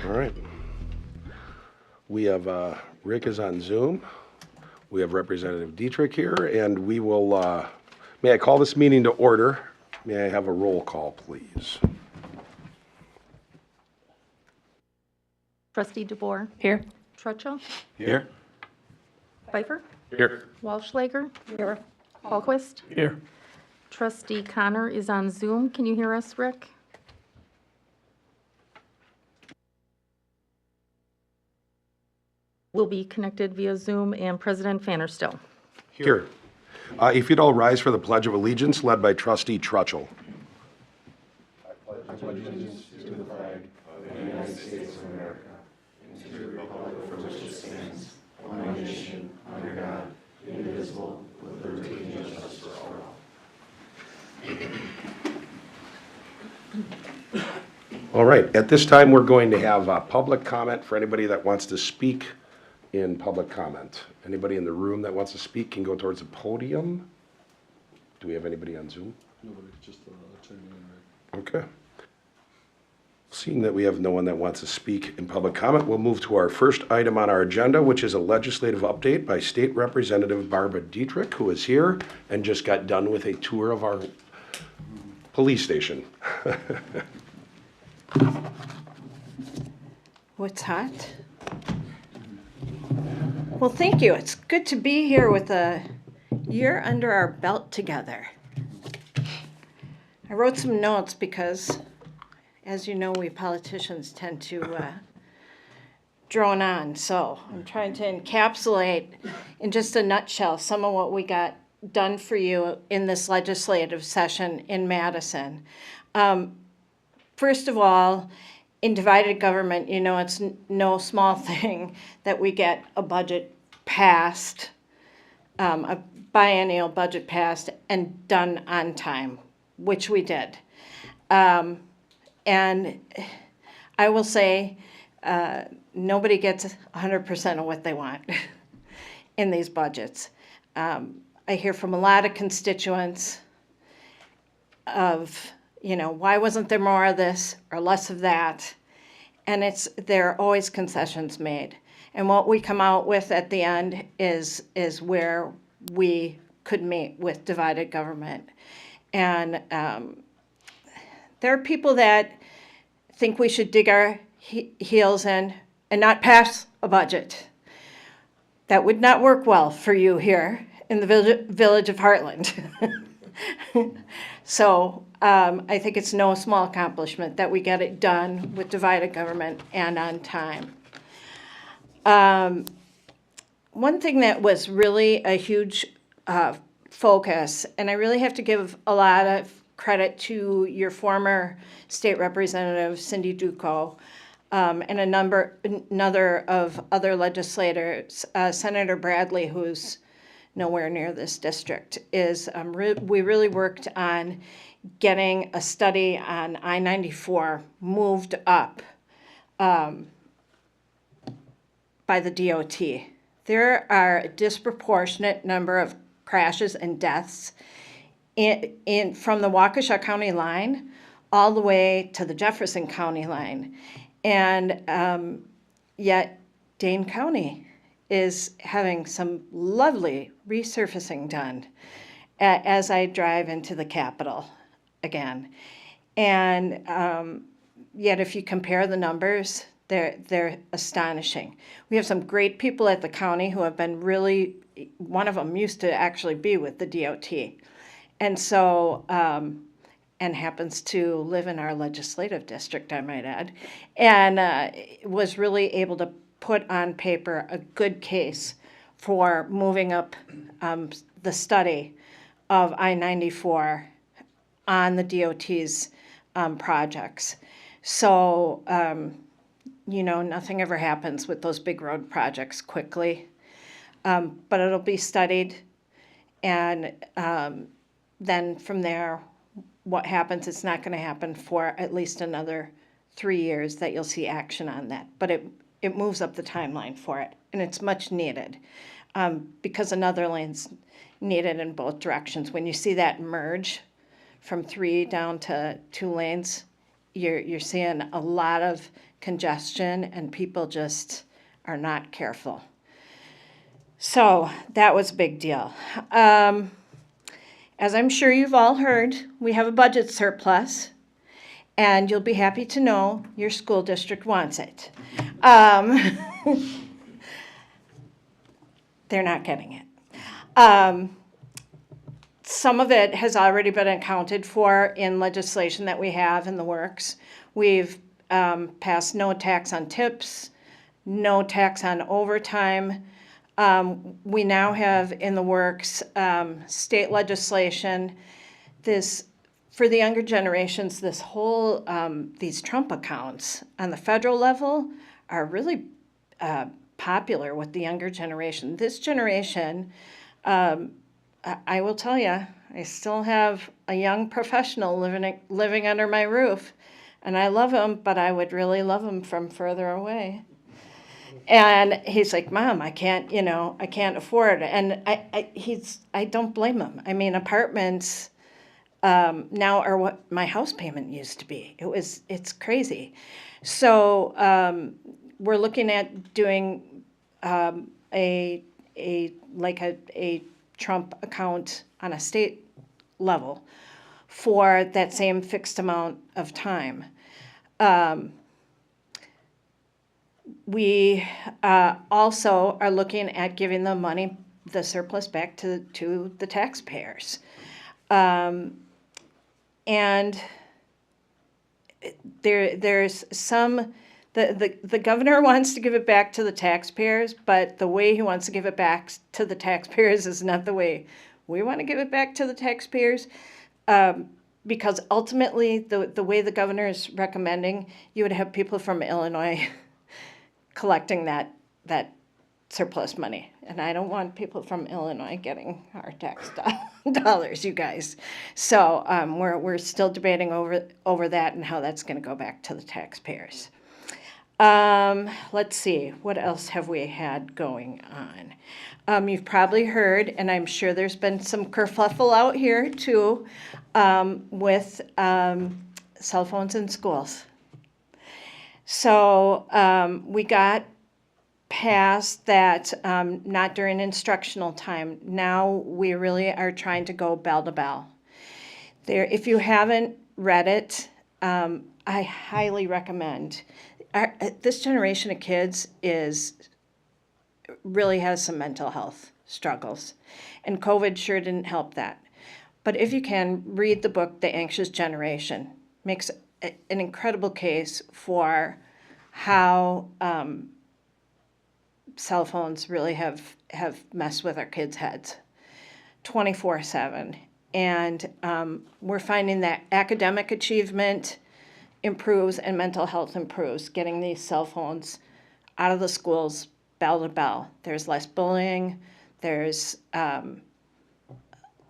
All right. We have Rick is on Zoom. We have Representative Dittrich here, and we will, may I call this meeting to order? May I have a roll call, please? Trustee DeBoer. Here. Truttschel. Here. Pfeiffer. Here. Walschlager. Here. Hallquist. Here. Trustee Connor is on Zoom. Can you hear us, Rick? Will be connected via Zoom, and President Fanner still. Here. If you'd all rise for the Pledge of Allegiance led by Trustee Truttschel. All right, at this time, we're going to have public comment for anybody that wants to speak in public comment. Anybody in the room that wants to speak can go towards the podium. Do we have anybody on Zoom? Nobody, just checking in, right? Okay. Seeing that we have no one that wants to speak in public comment, we'll move to our first item on our agenda, which is a legislative update by State Representative Barbara Dittrich, who is here and just got done with a tour of our police station. What's hot? Well, thank you. It's good to be here with a year under our belt together. I wrote some notes because, as you know, we politicians tend to drone on. So I'm trying to encapsulate in just a nutshell some of what we got done for you in this legislative session in Madison. First of all, in divided government, you know, it's no small thing that we get a budget passed, a biennial budget passed and done on time, which we did. And I will say, nobody gets 100% of what they want in these budgets. I hear from a lot of constituents of, you know, why wasn't there more of this or less of that? And there are always concessions made. And what we come out with at the end is where we could meet with divided government. And there are people that think we should dig our heels in and not pass a budget. That would not work well for you here in the village of Hartland. So I think it's no small accomplishment that we get it done with divided government and on time. One thing that was really a huge focus, and I really have to give a lot of credit to your former state representative, Cindy Duco, and another of other legislators, Senator Bradley, who's nowhere near this district, is we really worked on getting a study on I-94 moved up by the DOT. There are a disproportionate number of crashes and deaths from the Waukesha County line all the way to the Jefferson County line. And yet Dane County is having some lovely resurfacing done as I drive into the Capitol again. And yet if you compare the numbers, they're astonishing. We have some great people at the county who have been really, one of them used to actually be with the DOT. And so, and happens to live in our legislative district, I might add, and was really able to put on paper a good case for moving up the study of I-94 on the DOT's projects. So, you know, nothing ever happens with those big road projects quickly, but it'll be studied, and then from there, what happens, it's not going to happen for at least another 3 years that you'll see action on that. But it moves up the timeline for it, and it's much needed because another lane's needed in both directions. When you see that merge from 3 down to 2 lanes, you're seeing a lot of congestion and people just are not careful. So that was a big deal. As I'm sure you've all heard, we have a budget surplus, and you'll be happy to know your school district wants it. They're not getting it. Some of it has already been accounted for in legislation that we have in the works. We've passed no tax on tips, no tax on overtime. We now have in the works state legislation. For the younger generations, this whole, these Trump accounts on the federal level are really popular with the younger generation. This generation, I will tell you, I still have a young professional living under my roof, and I love him, but I would really love him from further away. And he's like, Mom, I can't afford it. And I don't blame him. I mean, apartments now are what my house payment used to be. It's crazy. So we're looking at doing a Trump account on a state level for that same fixed amount of time. We also are looking at giving the surplus back to the taxpayers. And there's some, the governor wants to give it back to the taxpayers, but the way he wants to give it back to the taxpayers is not the way we want to give it back to the taxpayers. Because ultimately, the way the governor is recommending, you would have people from Illinois collecting that surplus money. And I don't want people from Illinois getting our tax dollars, you guys. So we're still debating over that and how that's going to go back to the taxpayers. Let's see, what else have we had going on? You've probably heard, and I'm sure there's been some kerfuffle out here too, with cell phones in schools. So we got past that, not during instructional time. Now we really are trying to go bell to bell. If you haven't read it, I highly recommend. This generation of kids really has some mental health struggles, and COVID sure didn't help that. But if you can, read the book, The Anxious Generation. Makes an incredible case for how cell phones really have messed with our kids' heads 24/7. And we're finding that academic achievement improves and mental health improves, getting these cell phones out of the schools bell to bell. There's less bullying, there's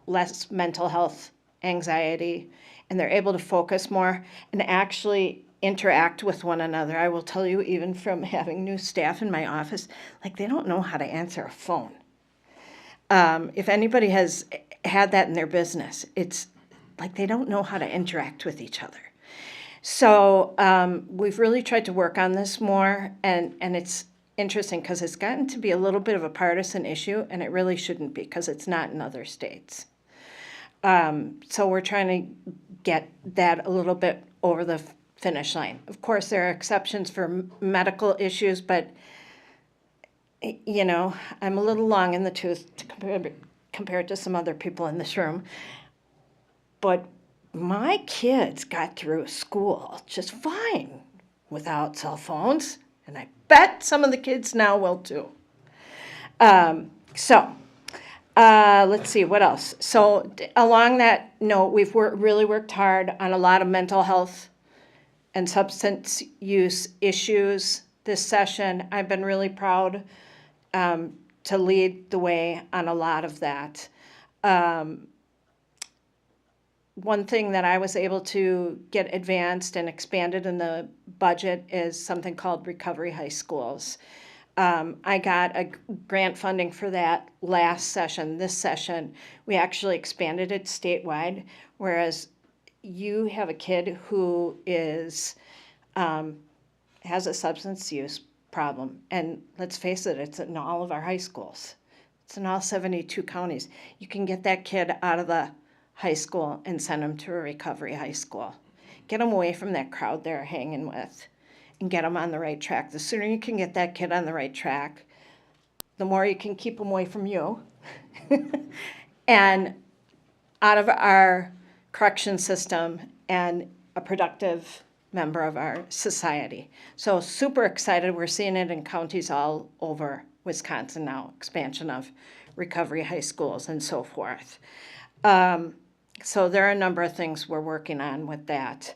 less mental health anxiety, and they're able to focus more and actually interact with one another. I will tell you, even from having new staff in my office, like, they don't know how to answer a phone. If anybody has had that in their business, it's like they don't know how to interact with each other. So we've really tried to work on this more, and it's interesting because it's gotten to be a little bit of a partisan issue, and it really shouldn't be because it's not in other states. So we're trying to get that a little bit over the finish line. Of course, there are exceptions for medical issues, but you know, I'm a little long in the tooth compared to some other people in this room. But my kids got through school just fine without cell phones, and I bet some of the kids now will too. Let's see, what else? So along that note, we've really worked hard on a lot of mental health and substance use issues this session. I've been really proud to lead the way on a lot of that. One thing that I was able to get advanced and expanded in the budget is something called Recovery High Schools. I got a grant funding for that last session. This session, we actually expanded it statewide, whereas you have a kid who is, has a substance use problem, and let's face it, it's in all of our high schools. It's in all 72 counties. You can get that kid out of the high school and send him to a recovery high school. Get him away from that crowd they're hanging with and get him on the right track. The sooner you can get that kid on the right track, the more you can keep him away from you and out of our correction system and a productive member of our society. So super excited. We're seeing it in counties all over Wisconsin now, expansion of recovery high schools and so forth. So there are a number of things we're working on with that.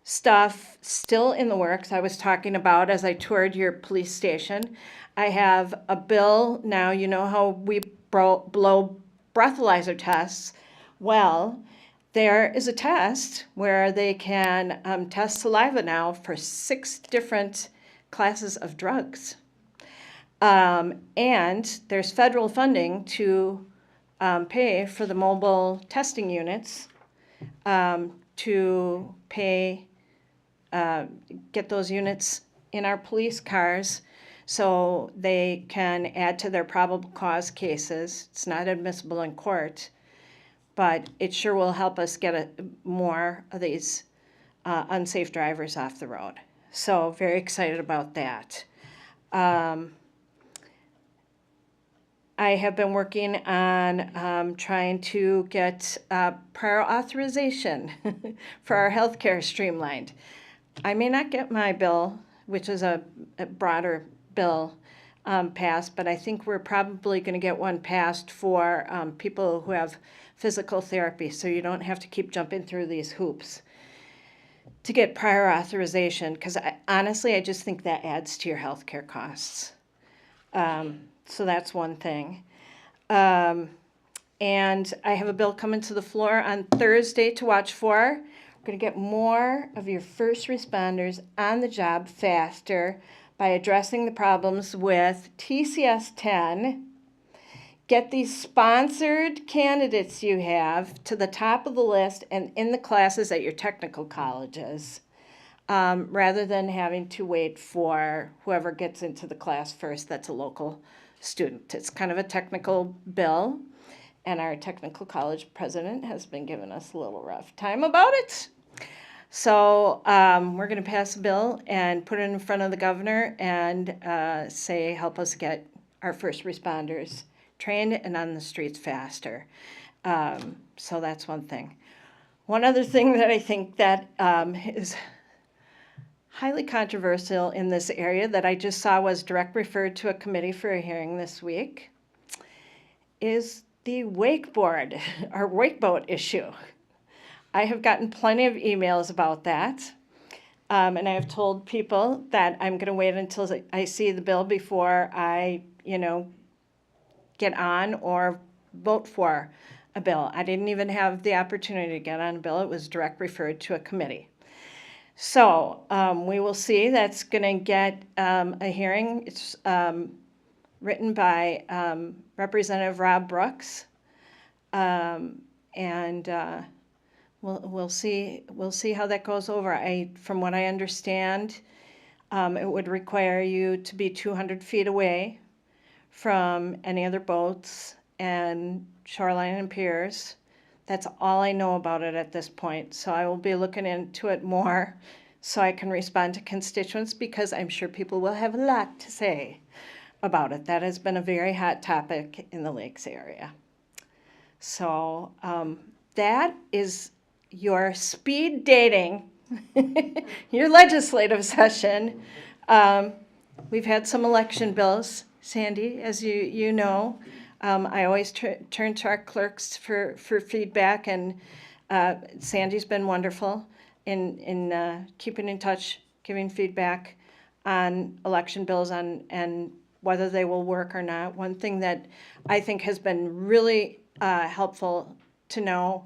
Stuff still in the works. I was talking about as I toured your police station. I have a bill now. You know how we blow breathalyzer tests? Well, there is a test where they can test saliva now for 6 different classes of drugs. And there's federal funding to pay for the mobile testing units, to pay, get those units in our police cars so they can add to their probable cause cases. It's not admissible in court, but it sure will help us get more of these unsafe drivers off the road. So very excited about that. I have been working on trying to get prior authorization for our healthcare streamlined. I may not get my bill, which is a broader bill, passed, but I think we're probably going to get one passed for people who have physical therapy, so you don't have to keep jumping through these hoops to get prior authorization, because honestly, I just think that adds to your healthcare costs. So that's one thing. And I have a bill coming to the floor on Thursday to watch for. We're going to get more of your first responders on the job faster by addressing the problems with TCS 10. Get these sponsored candidates you have to the top of the list and in the classes at your technical colleges, rather than having to wait for whoever gets into the class first that's a local student. It's kind of a technical bill, and our technical college president has been giving us a little rough time about it. So we're going to pass a bill and put it in front of the governor and say, help us get our first responders trained and on the streets faster. So that's one thing. One other thing that I think that is highly controversial in this area that I just saw was direct referred to a committee for a hearing this week is the wakeboard or wakeboat issue. I have gotten plenty of emails about that. And I have told people that I'm going to wait until I see the bill before I, get on or vote for a bill. I didn't even have the opportunity to get on a bill. It was direct referred to a committee. So we will see. That's going to get a hearing. It's written by Representative Rob Brooks, and we'll see how that goes over. From what I understand, it would require you to be 200 feet away from any other boats and shoreline and piers. That's all I know about it at this point. So I will be looking into it more so I can respond to constituents, because I'm sure people will have a lot to say about it. That has been a very hot topic in the Lakes area. So that is your speed dating, your legislative session. We've had some election bills, Sandy, as you know. I always turn to our clerks for feedback, and Sandy's been wonderful in keeping in touch, giving feedback on election bills and whether they will work or not. One thing that I think has been really helpful to know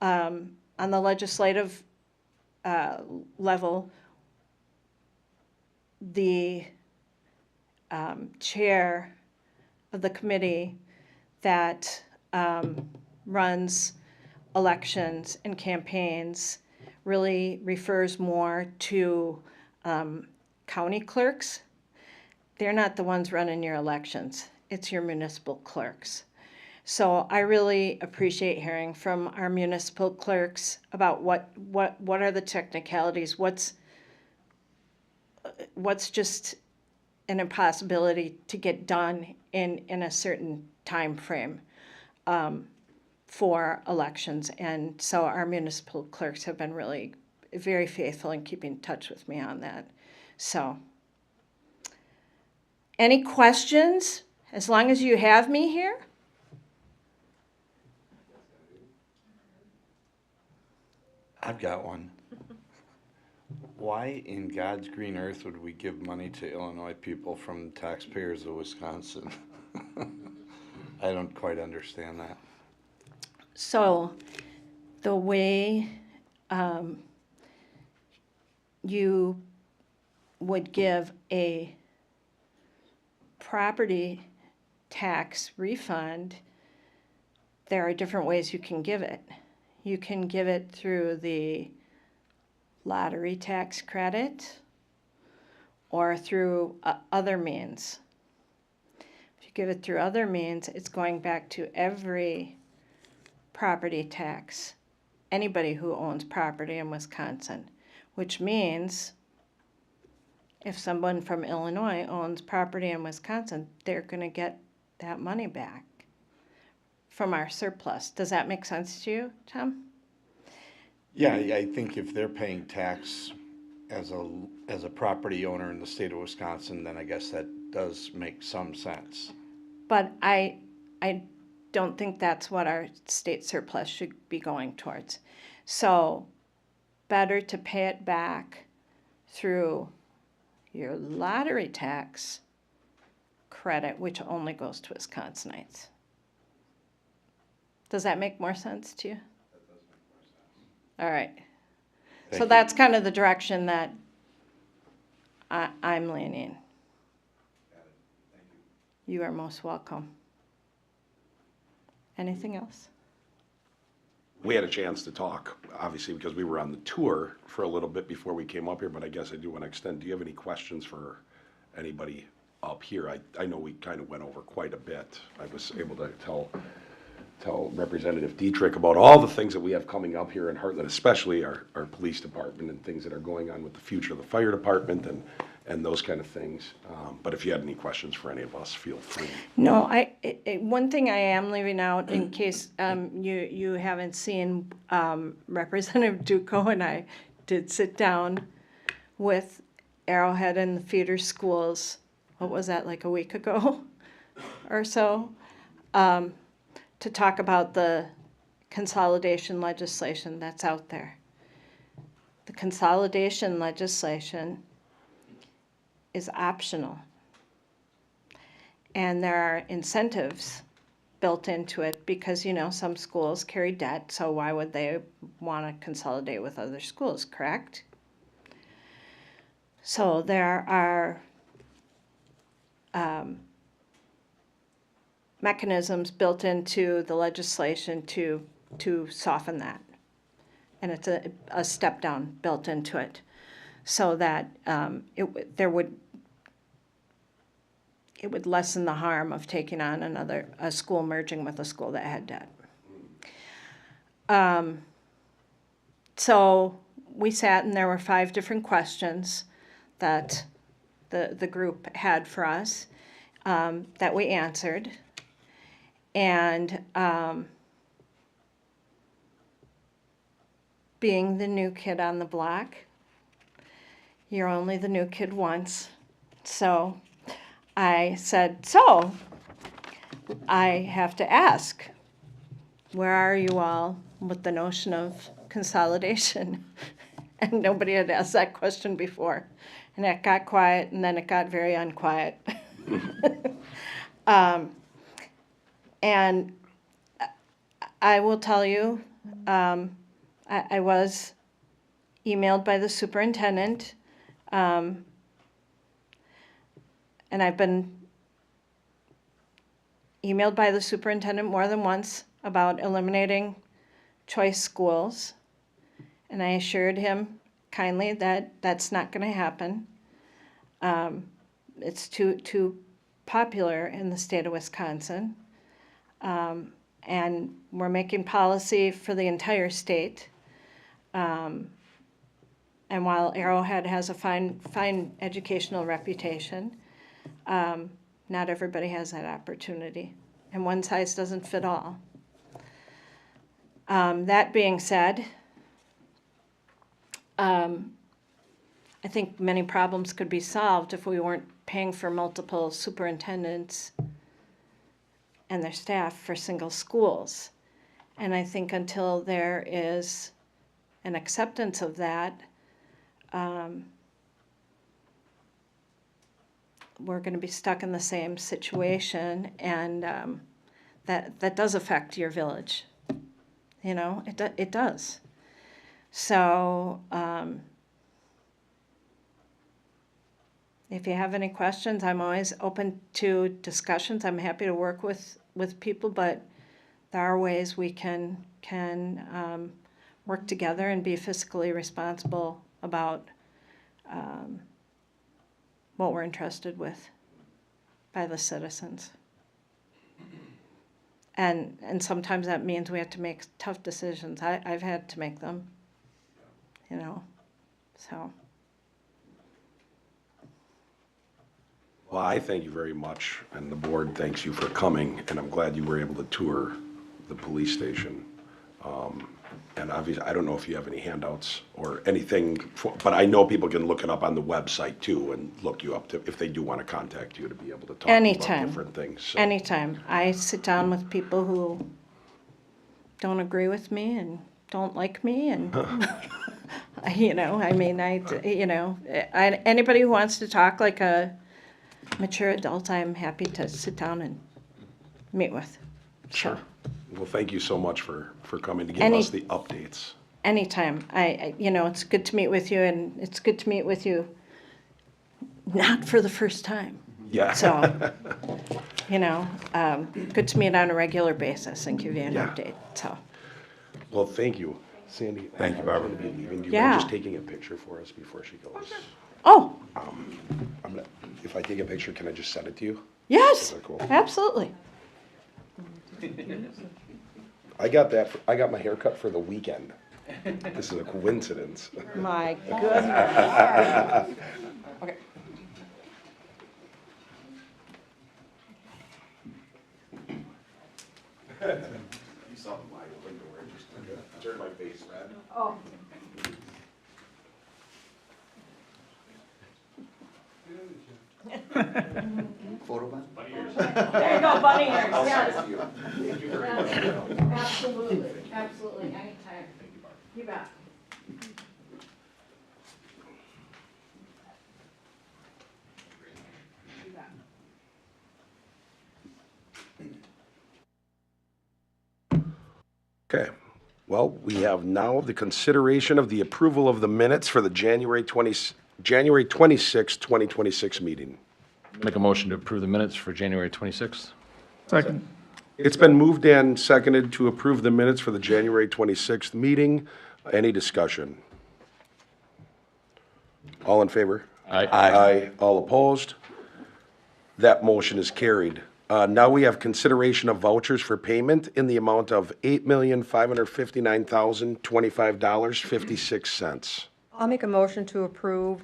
on the legislative level, the chair of the committee that runs elections and campaigns really refers more to county clerks. They're not the ones running your elections. It's your municipal clerks. So I really appreciate hearing from our municipal clerks about what are the technicalities, what's just an impossibility to get done in a certain time frame for elections. And so our municipal clerks have been really very faithful in keeping in touch with me on that. So, any questions? As long as you have me here? I've got one. Why in God's green earth would we give money to Illinois people from taxpayers of Wisconsin? I don't quite understand that. So, the way you would give a property tax refund, there are different ways you can give it. You can give it through the lottery tax credit or through other means. If you give it through other means, it's going back to every property tax, anybody who owns property in Wisconsin, which means if someone from Illinois owns property in Wisconsin, they're going to get that money back from our surplus. Does that make sense to you, Tom? Yeah, I think if they're paying tax as a property owner in the state of Wisconsin, then I guess that does make some sense. But I don't think that's what our state surplus should be going towards. So better to pay it back through your lottery tax credit, which only goes to Wisconsinites. Does that make more sense to you? That does make more sense. All right. Thank So you. that's kind of the direction that I'm leaning. Got it. Thank you. You are most welcome. Anything else? We had a chance to talk, obviously, because we were on the tour for a little bit before we came up here, but I guess I do want to extend. Do you have any questions for anybody up here? I know we kind of went over quite a bit. I was able to tell Representative Dittrich about all the things that we have coming up here in Hartland, especially our police department and things that are going on with the future of the fire department and those kind of things. But if you had any questions for any of us, feel free. No, one thing I am leaving out in case you haven't seen, Representative Duco and I did sit down with Arrowhead and the feeder schools, what was that, like a week ago or so, to talk about the consolidation legislation that's out there. The consolidation legislation is optional. And there are incentives built into it because, some schools carry debt, so why would they want to consolidate with other schools, correct? So there are mechanisms built into the legislation to soften that. And it's a step down built into it so that it would lessen the harm of taking on a school merging with a school that had debt. So we sat and there were 5 different questions that the group had for us that we answered. And being the new kid on the block, you're only the new kid once. So I said, so I have to ask, where are you all with the notion of consolidation? And nobody had asked that question before. And it got quiet, and then it got very unquiet. And I will tell you, I was emailed by the superintendent, and I've been emailed by the superintendent more than once about eliminating choice schools. And I assured him kindly that that's not going to happen. It's too popular in the state of Wisconsin. And we're making policy for the entire state. And while Arrowhead has a fine educational reputation, not everybody has that opportunity. And one size doesn't fit all. That being said, I think many problems could be solved if we weren't paying for multiple superintendents and their staff for single schools. And I think until there is an acceptance of that, we're going to be stuck in the same situation, and that does affect your village. You know, it does. So if you have any questions, I'm always open to discussions. I'm happy to work with people, but there are ways we can work together and be fiscally responsible about what we're entrusted with by the citizens. And sometimes that means we have to make tough decisions. I've had to make them, you know, so. Well, I thank you very much, and the board thanks you for coming, and I'm glad you were able to tour the police station. And obviously, I don't know if you have any handouts or anything, but I know people can look it up on the website too and look you up to, if they do want to contact you to be able to talk Anytime. about different things. So. Anytime. I sit down with people who don't agree with me and don't like me, and you know, I mean, anybody who wants to talk like a mature adult, I'm happy to sit down and meet with. Sure. Well, thank you so much for coming to give us the updates. Anytime. It's good to meet with you, and it's good to meet with you not for the first time. Yeah. So, good to meet on a regular basis and give you an Yeah. update, so. Well, thank you, Sandy. Thank you, Barbara. Do you mind Yeah. just taking a picture for us before she goes? Oh, If I take a picture, can I just send it to you? yes, Is that cool? absolutely. I got my haircut for the weekend. This is a coincidence. My goodness. Okay. You saw the wide open door, just turned my face red. Oh. Photo bomb? There you go, bunny ears, yes. Thank you. Thank you very much. Absolutely, absolutely, anytime. You bet. You bet. Okay, well, we have now the consideration of the approval of the minutes for the January 26, 2026 meeting. Make a motion to approve the minutes for January 26th. Second. It's been moved and seconded to approve the minutes for the January 26th meeting. Any discussion? All in favor? Aye. Aye. All opposed? That motion is carried. Now we have consideration of vouchers for payment in the amount of $8,559,025.56. I'll make a motion to approve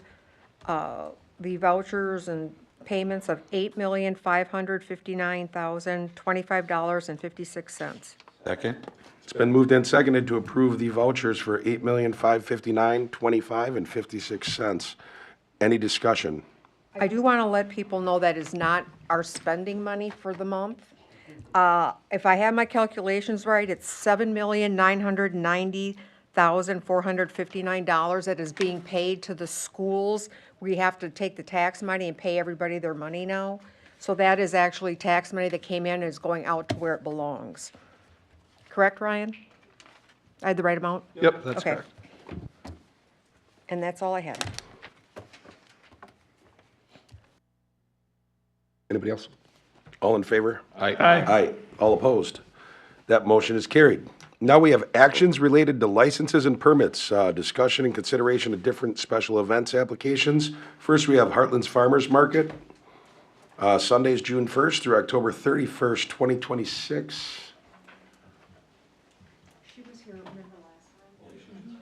the vouchers and payments of $8,559,025.56. Second? It's been moved and seconded to approve the vouchers for $8,559,025.56. Any discussion? I do want to let people know that is not our spending money for the month. If I have my calculations right, it's $7,990,459 that is being paid to the schools. We have to take the tax money and pay everybody their money now. So that is actually tax money that came in and is going out to where it belongs. Correct, Ryan? I had the right amount? Yep, that's Okay. correct. And that's all I had. Anybody else? All in favor? Aye. Aye. All opposed? That motion is carried. Now we have actions related to licenses and permits, discussion and consideration of different special events applications. First, we have Hartland's Farmers Market, Sundays, June 1st through October 31st, 2026. She was here, remember last time?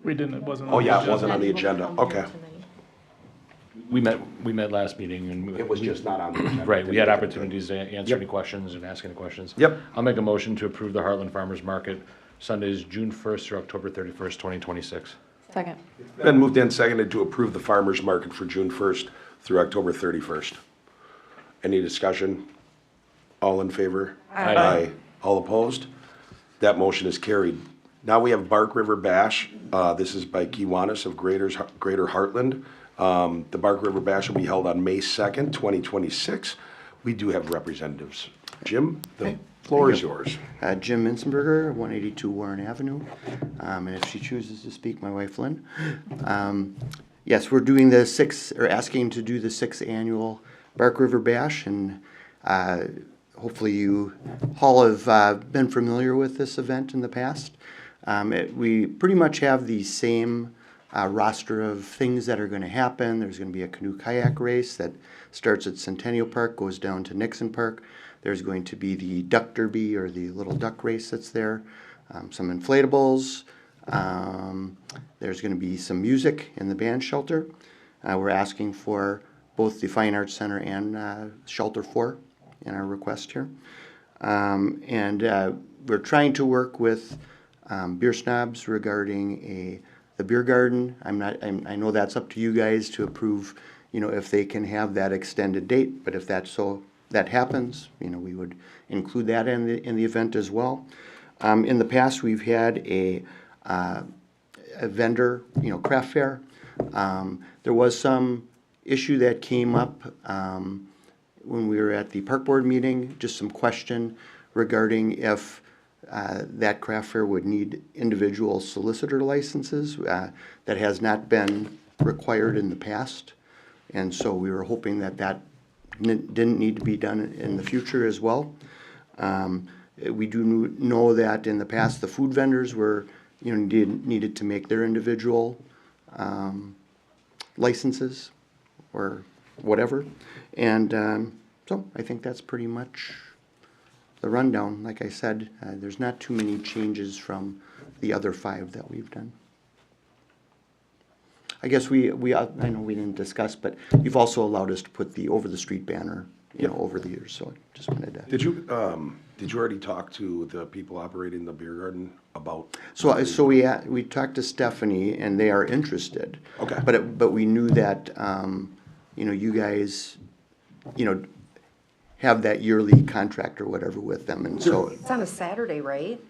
We didn't, it wasn't. Oh, on the yeah, it agenda. wasn't on the agenda. Okay. We met last meeting and. It was just not on the agenda. Right, we had opportunities to answer any questions and ask any questions. Yep. I'll make a motion to approve the Hartland Farmers Market, Sundays, June 1st through October 31st, 2026. Second. Been moved and seconded to approve the farmer's market for June 1st through October 31st. Any discussion? All in favor? Aye. All opposed? That motion is carried. Now we have Bark River Bash. This is by Kiwanis of Greater Hartland. The Bark River Bash will be held on May 2nd, 2026. We do have representatives. Jim, the floor is yours. Jim Minzenberger, 182 Warren Avenue. And if she chooses to speak, my wife Lynn. Yes, we're doing asking to do the 6th annual Bark River Bash, and hopefully you all have been familiar with this event in the past. We pretty much have the same roster of things that are going to happen. There's going to be a canoe kayak race that starts at Centennial Park, goes down to Nixon Park. There's going to be the duck derby, or the little duck race that's there. Some inflatables. There's going to be some music in the band shelter. We're asking for both the Fine Arts Center and Shelter 4 in our request here. We're trying to work with Beer Snobs regarding the beer garden. I know that's up to you guys to approve, if they can have that extended date, but if that happens, we would include that in the event as well. In the past, we've had a vendor, craft fair. There was some issue that came up when we were at the park board meeting, just some question regarding if that craft fair would need individual solicitor licenses. That has not been required in the past. And so we were hoping that didn't need to be done in the future as well. We do know that in the past, the food vendors were, needed to make their individual licenses or whatever. And so I think that's pretty much the rundown. Like I said, there's not too many changes from the other 5 that we've done. I guess I know we didn't discuss, but you've also allowed us to put the over the street banner, over the years. So I just wanted to. Did you already talk to the people operating the beer garden about? So we talked to Stephanie, and they are interested. Okay. But we knew that you guys have that yearly contract or whatever with them, and so It's on a Saturday, right?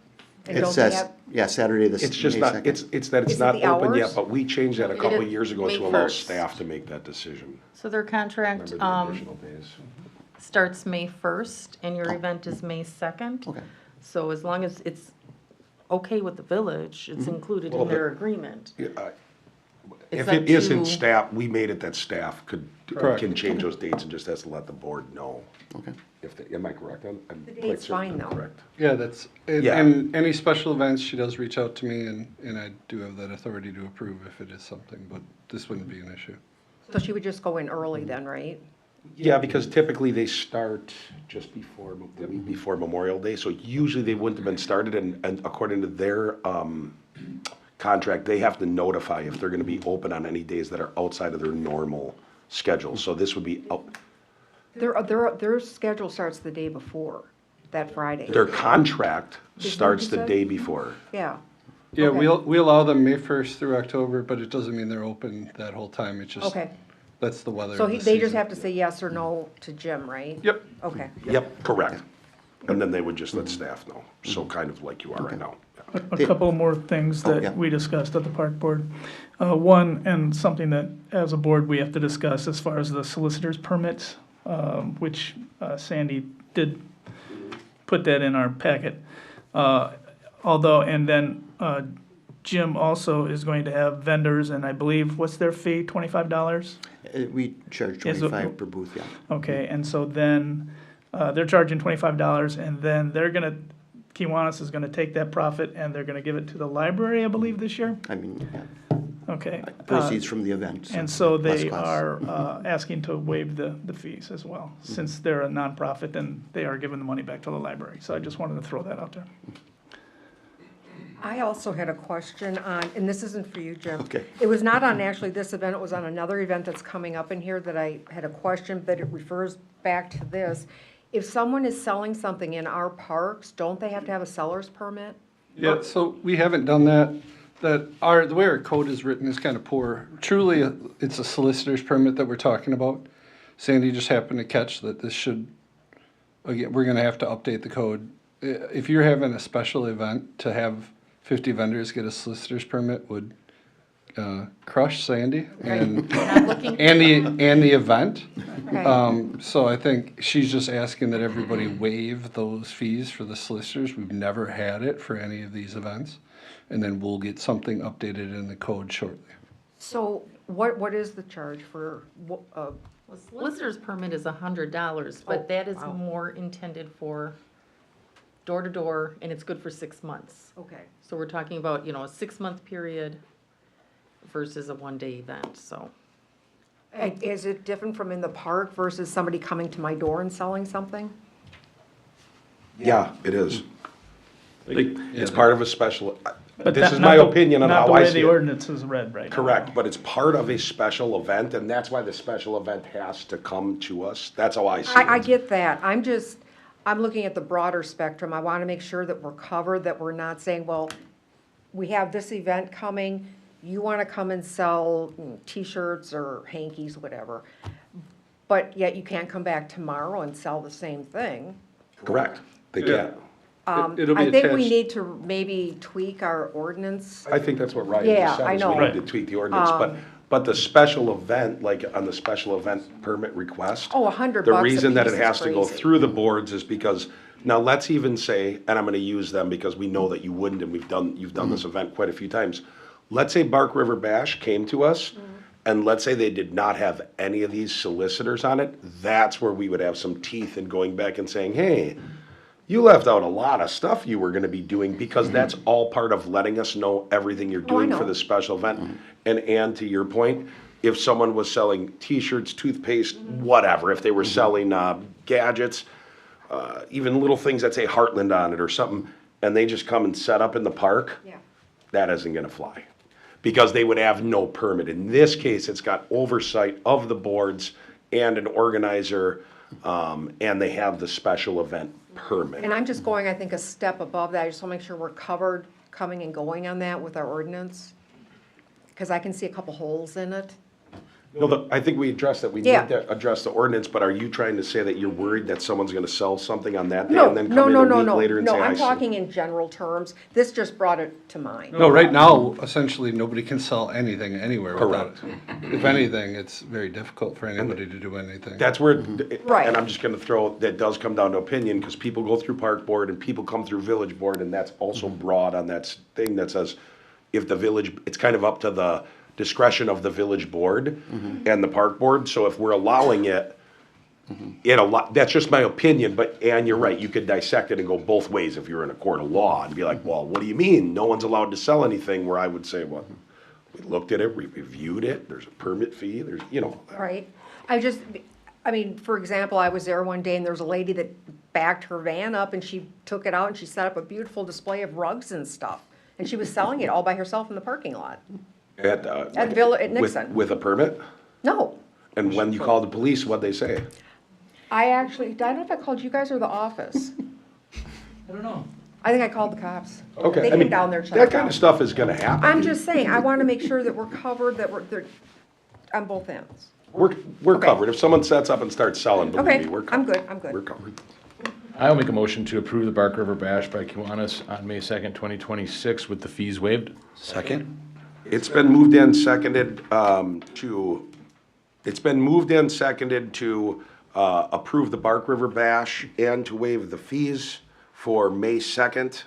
And it don't they says have- Saturday the It's just May not, 2nd. it's that it's Is it not the open yet, hours? but we changed that a couple is years ago May to allow 1st. staff to make that decision. So their contract Remember the additional days? starts May 1st, and your event is May 2nd. Okay. So as long as it's okay with the village, it's included in their agreement. Yeah, It's If up it isn't to- staff, we made it that staff Correct. can change those dates and just has to let the board know. Okay. Am I correct? I'm The quite date's certain fine, I'm though. correct. Yeah, that's, Yeah. and any special events, she does reach out to me, and I do have that authority to approve if it is something, but this wouldn't be an issue. So she would just go in early then, right? Yeah, because typically they start just before, the week before Memorial Day, so usually they wouldn't have been started, and according to their, contract, they have to notify if they're gonna be open on any days that are outside of their normal schedule, so this would be, Their schedule starts the day before, that Friday. their contract Is that what starts you the said? day before. Yeah. Yeah, Okay. we allow them May 1st through October, but it doesn't mean they're open that whole time, it's just, Okay. that's the weather So of the they just season. have to say yes or no to Jim, right? Yep. Okay. Yep, correct. And then they would just let staff know, so kind of like you are right now. A couple more things Oh, yeah. that we discussed at the park board. One, and something that as a board we have to discuss as far as the solicitor's permits, which Sandy did put that in our packet. Although, and then Jim also is going to have vendors, and I believe, what's their fee, $25? We charge Is it- 25 per booth, yeah. Okay, and so then, they're charging $25, and then Kiwanis is gonna take that profit, and they're gonna give it to the library, I believe, this year? I mean, yeah, Okay. proceeds from the event. And so less they costs. are asking to waive the fees as well. Since they're a nonprofit, then they are giving the money back to the library. So I just wanted to throw that out there. I also had a question on, and this isn't for you, Jim. Okay. It was not on actually this event, it was on another event that's coming up in here that I had a question, but it refers back to this. If someone is selling something in our parks, don't they have to have a seller's permit? Yeah, so we haven't done that. The way our code is written is kind of poor. Truly, it's a solicitor's permit that we're talking about. Sandy just happened to catch that this should, again, we're gonna have to update the code. If you're having a special event, to have 50 vendors get a solicitor's permit would crush Sandy and the event. Okay. So I think she's just asking that everybody waive those fees for the solicitors. We've never had it for any of these events. And then we'll get something updated in the code shortly. So what is the charge for, Well, solicitor's permit is $100, but that is more intended for door to door, and it's good for 6 months. okay. So we're talking about, a 6-month period versus a 1-day event, so. And is it different from in the park versus somebody coming to my door and selling something? Yeah, it is. It's part of a special, But this that- is not my the- opinion on not how the I way see the it. ordinance is read right now. Correct, but it's part of a special event, and that's why the special event has to come to us. That's how I see it. I get that. I'm looking at the broader spectrum. I want to make sure that we're covered, that we're not saying, well, we have this event coming, you want to come and sell T-shirts or hankies, whatever. But yet you can't come back tomorrow and sell the same thing. Correct, they Yeah. can't. It'll be I think we attached. need to maybe tweak our ordinance. I think that's what Ryan Yeah, just said, I is we know. need to tweak the ordinance, but the special event, like on the special event permit request. Oh, $100 The a reason that it piece is has to go crazy. through the boards is because, now let's even say, and I'm gonna use them because we know that you wouldn't, and you've done this event quite a few times. Let's say Bark River Bash came to us, and let's say they did not have any of these solicitors on it, that's where we would have some teeth in going back and saying, hey, you left out a lot of stuff you were gonna be doing, because that's all part of letting us know everything you're doing for know. the special event. And to your point, if someone was selling T-shirts, toothpaste, whatever, if they were selling gadgets, even little things that say Hartland on it or something, and they just come and set up in the park, Yeah. that isn't gonna fly. Because they would have no permit. In this case, it's got oversight of the boards and an organizer, and they have the special event permit. And I'm just going, I think, a step above that. I just want to make sure we're covered coming and going on that with our ordinance. Because I can see a couple holes in it. No, I think we addressed that, we Yeah. need to address the ordinance, but are you trying to say that you're worried that someone's gonna sell something on that day No, and then no, come in no, a no, week no. later and No, say, I I'm see? talking in general terms. This just brought it to mind. No, right now, essentially, nobody can sell anything anywhere without it. If anything, it's very difficult for anybody to do anything. That's where, Right. and I'm just gonna throw, that does come down to opinion, because people go through park board and people come through village board, and that's also broad on that thing that says, if the village, it's kind of up to the discretion of the village board and the park board, so if we're allowing it, that's just my opinion, and you're right, you could dissect it and go both ways if you're in a court of law, and be like, well, what do you mean, no one's allowed to sell anything, where I would say, well, we looked at it, we reviewed it, there's a permit fee, there's, Right? I mean, for example, I was there one day and there was a lady that backed her van up and she took it out and she set up a beautiful display of rugs and stuff. And she was selling it all by herself in the parking lot. at Nixon. with a permit. No, And when you called the police, what'd they say? I don't know if I called you guys or the office. I don't know. I think I called the cops. Okay, They I came mean, down there, checked that kind out. of stuff is gonna happen. I'm just saying, I want to make sure that we're covered, that they're on both ends. We're Okay. covered. If someone sets up and starts selling, believe Okay, me, we're I'm covered. good, I'm good. We're covered. I'll make a motion to approve the Bark River Bash by Kiwanis on May 2nd, 2026 with the fees waived. Second? It's been moved and seconded, to approve the Bark River Bash and to waive the fees for May 2nd.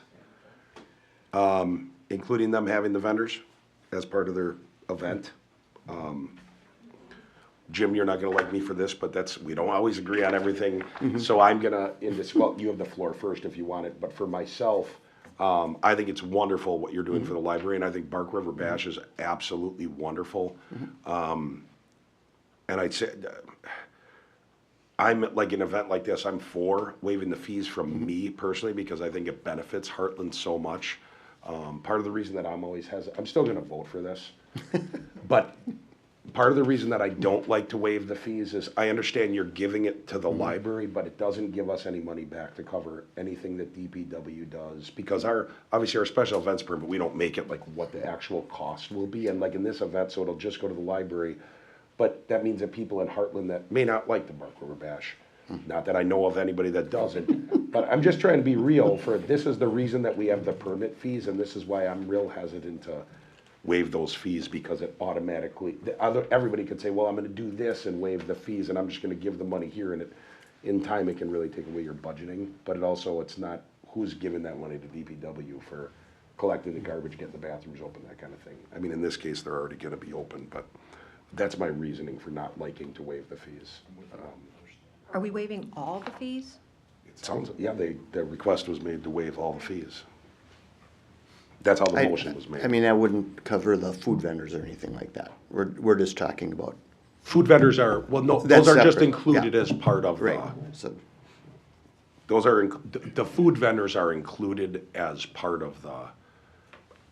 including them having the vendors as part of their event. Jim, you're not gonna like me for this, but we don't always agree on everything. So I'm gonna, well, you have the floor first if you want it, but for myself, I think it's wonderful what you're doing for the library, and I think Bark River Bash is absolutely wonderful. And I'd say, I'm, like, an event like this, I'm for waiving the fees from me personally, because I think it benefits Hartland so much. Part of the reason that I'm always I'm still gonna vote for this, but part of the reason that I don't like to waive the fees is I understand you're giving it to the library, but it doesn't give us any money back to cover anything that DPW does. Because obviously our special events permit, we don't make it like what the actual cost will be. And like in this event, so it'll just go to the library. But that means that people in Hartland that may not like the Bark River Bash, not that I know of anybody that doesn't, but I'm just trying to be real this is the reason that we have the permit fees, and this is why I'm real hesitant to waive those fees, because it automatically, everybody could say, well, I'm gonna do this and waive the fees, and I'm just gonna give the money here, and in time, it can really take away your budgeting, but it's not who's giving that money to DPW for collecting the garbage, getting the bathrooms open, that kind of thing. I mean, in this case, they're already gonna be open, but that's my reasoning for not liking to waive the fees. Are we waiving all the fees? It sounds, yeah, the request was made to waive all the fees. That's how the motion was made. I mean, that wouldn't cover the food vendors or anything like that. We're just talking about, Food vendors are, well, no, That's those are just separate, included yeah. as part of right, the, so, those are, the food vendors are included as part of the,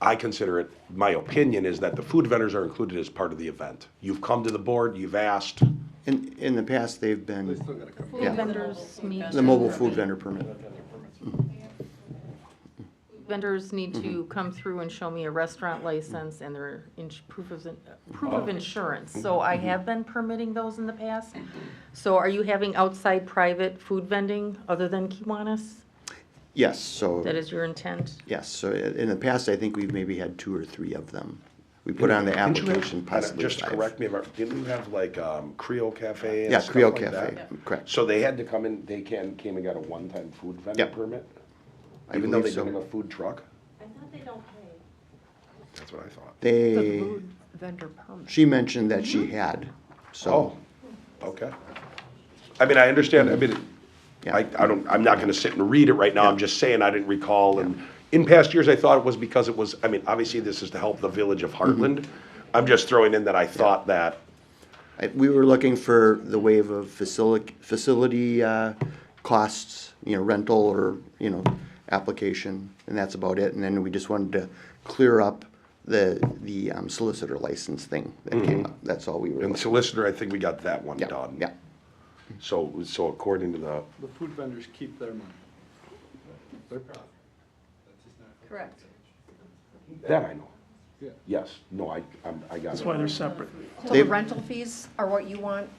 I consider it, my opinion is that the food vendors are included as part of the event. You've come to the board, you've asked, in the past, they've been, Food Yeah. vendors need, the mobile food vendor permit. vendors need to come through and show me a restaurant license and their proof of insurance. So I have been permitting those in the past. So are you having outside private food vending other than Kiwanis? Yes, so, That is your intent? yes, so in the past, I think we've maybe had 2 or 3 of them. We put on the application possibly just 5. correct me if didn't you have like Creole Cafe and Yeah, stuff Creole like Cafe, that? correct. So they had to come in, they came and got a one-time food vendor Yep. permit? I Even though they believe didn't so. have a food truck? I thought they don't pay. That's what I thought. The They, food vendor permit. she mentioned that she had, so, Oh, okay. I mean, I understand, I mean, Yeah. I'm not gonna sit and read it right now, I'm just saying I didn't recall, and in past years, I thought it was because it was, I mean, obviously, this is to help the village of Hartland. I'm just throwing in that I thought that, we were looking for the waive of facility costs, rental or, application, and that's about it. And then we just wanted to clear up the solicitor license thing that came up. That's all we were and looking. solicitor, I think we got that one Yeah, done. yeah. So according to the, The food vendors keep their money. Their profit. Correct. that I know. Yeah. Yes, no, I got That's it. why they're separate. So They- the rental fees are what you want?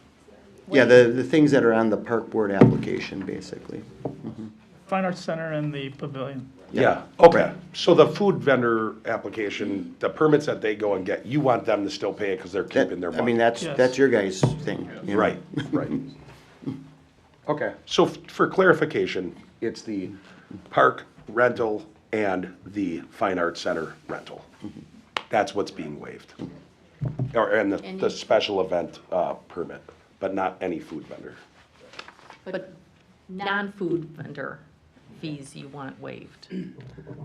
Yeah, the things that are on the park board application, basically. Fine Arts Center and the pavilion. Yeah, okay. So the food vendor application, the permits that they go and get, you want them to still pay it because they're That- keeping their I money? mean, that's Yes. your guys' thing. Right, right. Okay, so for clarification, it's the park rental and the Fine Arts Center rental. That's what's being waived. And the special event permit, but not any food vendor. But non-food vendor fees you want waived.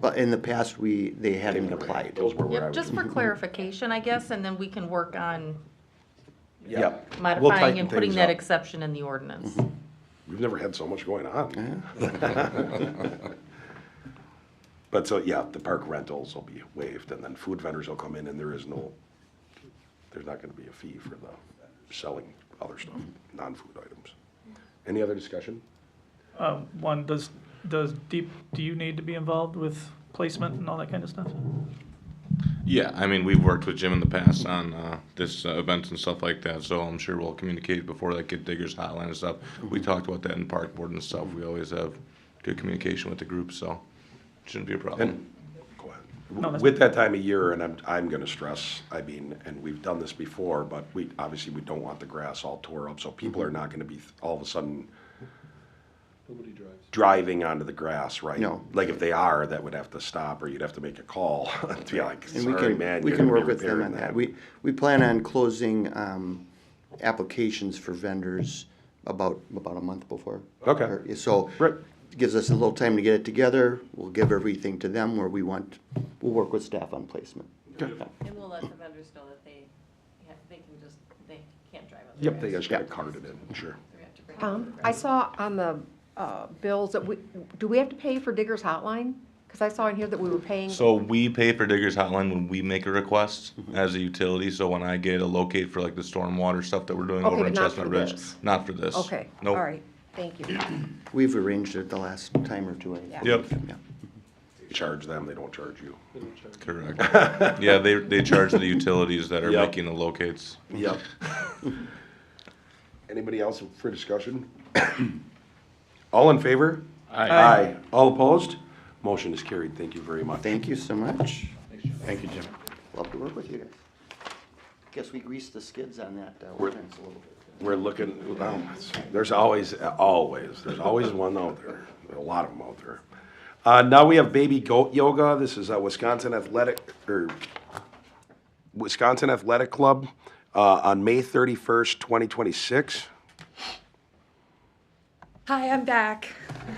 But in the past, they hadn't applied. Those were where I Yep, was. just for clarification, I guess, and then we can work on Yep. We'll modifying tighten and putting things that up. exception in the ordinance. We've never had so much going on. But so, yeah, the park rentals will be waived, and then food vendors will come in, and there's not gonna be a fee for the selling other stuff, non-food items. Any other discussion? One, do you need to be involved with placement and all that kind of stuff? Yeah, I mean, we've worked with Jim in the past on this events and stuff like that, so I'm sure we'll communicate before like Get Diggers Hotline and stuff. We talked about that in park board and stuff. We always have good communication with the group, so it shouldn't be a problem. And, go ahead. No, that's- With that time of year, and I'm gonna stress, I mean, and we've done this before, but obviously we don't want the grass all tore up, so people are not gonna be all of a sudden driving onto the grass, right? No. Like if they are, that would have to stop, or you'd have to make a call to be like, And we sorry, can, man, we you're can gonna be work with them repairing on that. We plan on closing, applications for vendors about a month before. Okay. So, Right. it gives us a little time to get it together. We'll give everything to them where we'll work with staff on placement. Yeah. And we'll let the vendors know that they can't drive on Yep, they just got carted in, sure. I saw on the bills that do we have to pay for Digger's Hotline? Because I saw in here that we were paying. So we pay for Digger's Hotline when we make a request as a utility, so when I get a locate for like the stormwater stuff that we're doing Okay, over but in not Chestnut for Ridge. this. Not for this. Okay, all Nope. right, thank you. We've arranged it the last time or two. I think. Yep. Yeah. You charge them, they don't charge you. Correct. Yeah, they charge the utilities that are Yep. making the locates. Yep. Anybody else for discussion? All in favor? Aye. All opposed? Motion is carried. Thank you very much. Thank you so much. Thank you, Jim. Love to work with you guys. Guess we greased the skids on that We're- ordinance a little bit. We're looking, well, there's always one out there. There are a lot of them out there. Now we have baby goat yoga. This is a Wisconsin Athletic Club on May 31st, 2026. Hi, I'm back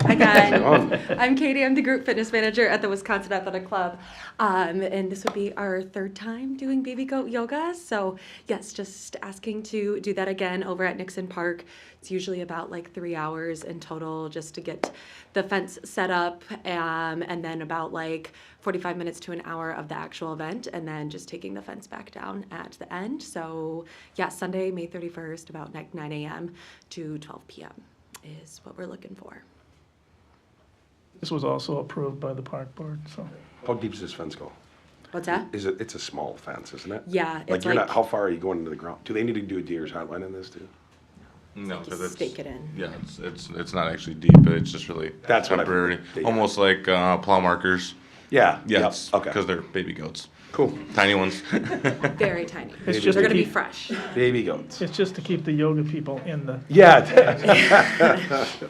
again. on? I'm Katie. I'm the group fitness manager at the Wisconsin Athletic Club. And this would be our third time doing baby goat yoga. So yes, just asking to do that again over at Nixon Park. It's usually about like 3 hours in total just to get the fence set up, and then about like 45 minutes to an hour of the actual event, and then just taking the fence back down at the end. So yeah, Sunday, May 31st, about 9 a.m. to 12 p.m. is what we're looking for. This was also approved by the park board, so. How deep does this fence go? What's that? It's a small fence, isn't it? Yeah, Like it's you're not, like- how far are you going into the ground? Do they need to do a deer's hotline in this too? No, Just because it's. stake it in. Yeah, it's not actually deep, but it's just really That's what I temporary. figured. Yeah. Almost like plow markers. Yeah. Yeah, Yep. Okay. because they're baby goats. Cool. Tiny ones. Very tiny. It's They're just gonna to be keep, fresh. Baby goats. it's just to keep the yoga people in the, Yeah.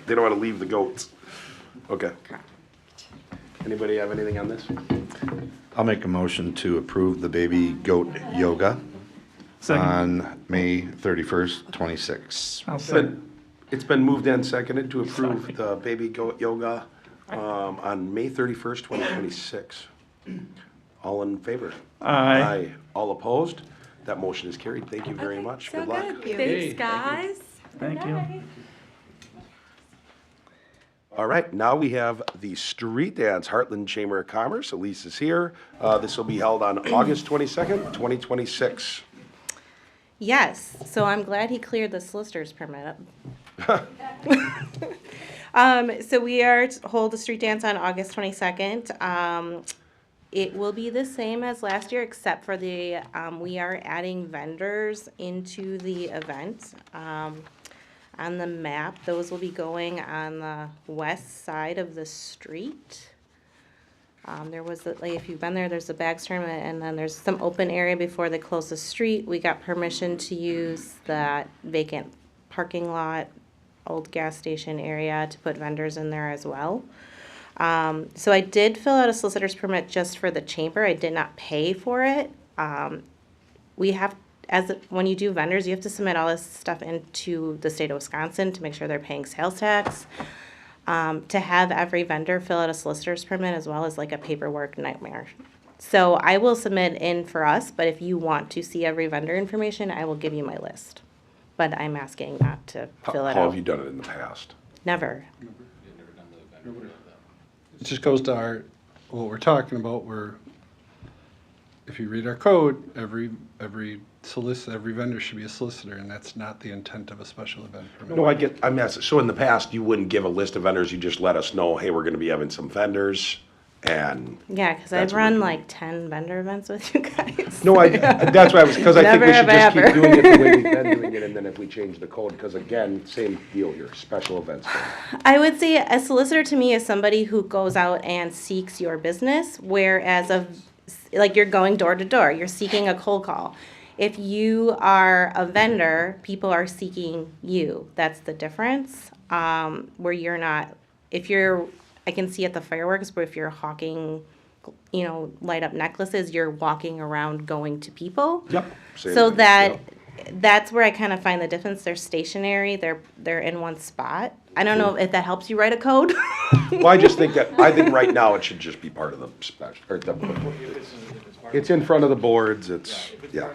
They don't want to leave the goats. Okay. Anybody have anything on this? I'll make a motion to approve the baby goat yoga Second. on May 31st, 26. I'll second. It's been moved and seconded to approve the baby goat yoga on May 31st, 2026. All in favor? Aye. All opposed? That motion is carried. Thank you very Okay, much. so Good luck. Thanks, guys. Thank you. All right, now we have the street dance, Hartland Chamber of Commerce. Elise is here. This will be held on August 22nd, 2026. Yes, so I'm glad he cleared the solicitor's permit up. So we are to hold a street dance on August 22nd. It will be the same as last year, except for the, we are adding vendors into the event. On the map, those will be going on the west side of the street. There was, like, if you've been there, there's a bags tournament, and then there's some open area before they close the street. We got permission to use that vacant parking lot, old gas station area to put vendors in there as well. So I did fill out a solicitor's permit just for the chamber. I did not pay for it. We have, when you do vendors, you have to submit all this stuff into the state of Wisconsin to make sure they're paying sales tax. To have every vendor fill out a solicitor's permit as well is like a paperwork nightmare. So I will submit in for us, but if you want to see every vendor information, I will give you my list. But I'm asking not to fill it How have out. you done it in the past? Never. It just goes to what we're talking about, where if you read our code, every vendor should be a solicitor, and that's not the intent of a special event permit. No, I'm asking, so in the past, you wouldn't give a list of vendors, you just let us know, hey, we're gonna be having some vendors, and. Yeah, because That's I've what run we're like 10 vendor events with you guys. No, that's why because I think we Never should have just I keep ever. doing it the way we've been doing it, and then if we change the code, because again, same deal here, special events. I would say a solicitor to me is somebody who goes out and seeks your business, whereas like you're going door to door, you're seeking a cold call. If you are a vendor, people are seeking you. That's the difference. Where you're not, if you're, I can see at the fireworks, but if you're hawking, light up necklaces, you're walking around going to people. Yep. Same So thing, that, yep. that's where I kind of find the difference. They're stationary, they're in one spot. I don't know if that helps you write a code. Well, I just think I think right now it should just be part of the special, or it's in front of the boards, yeah.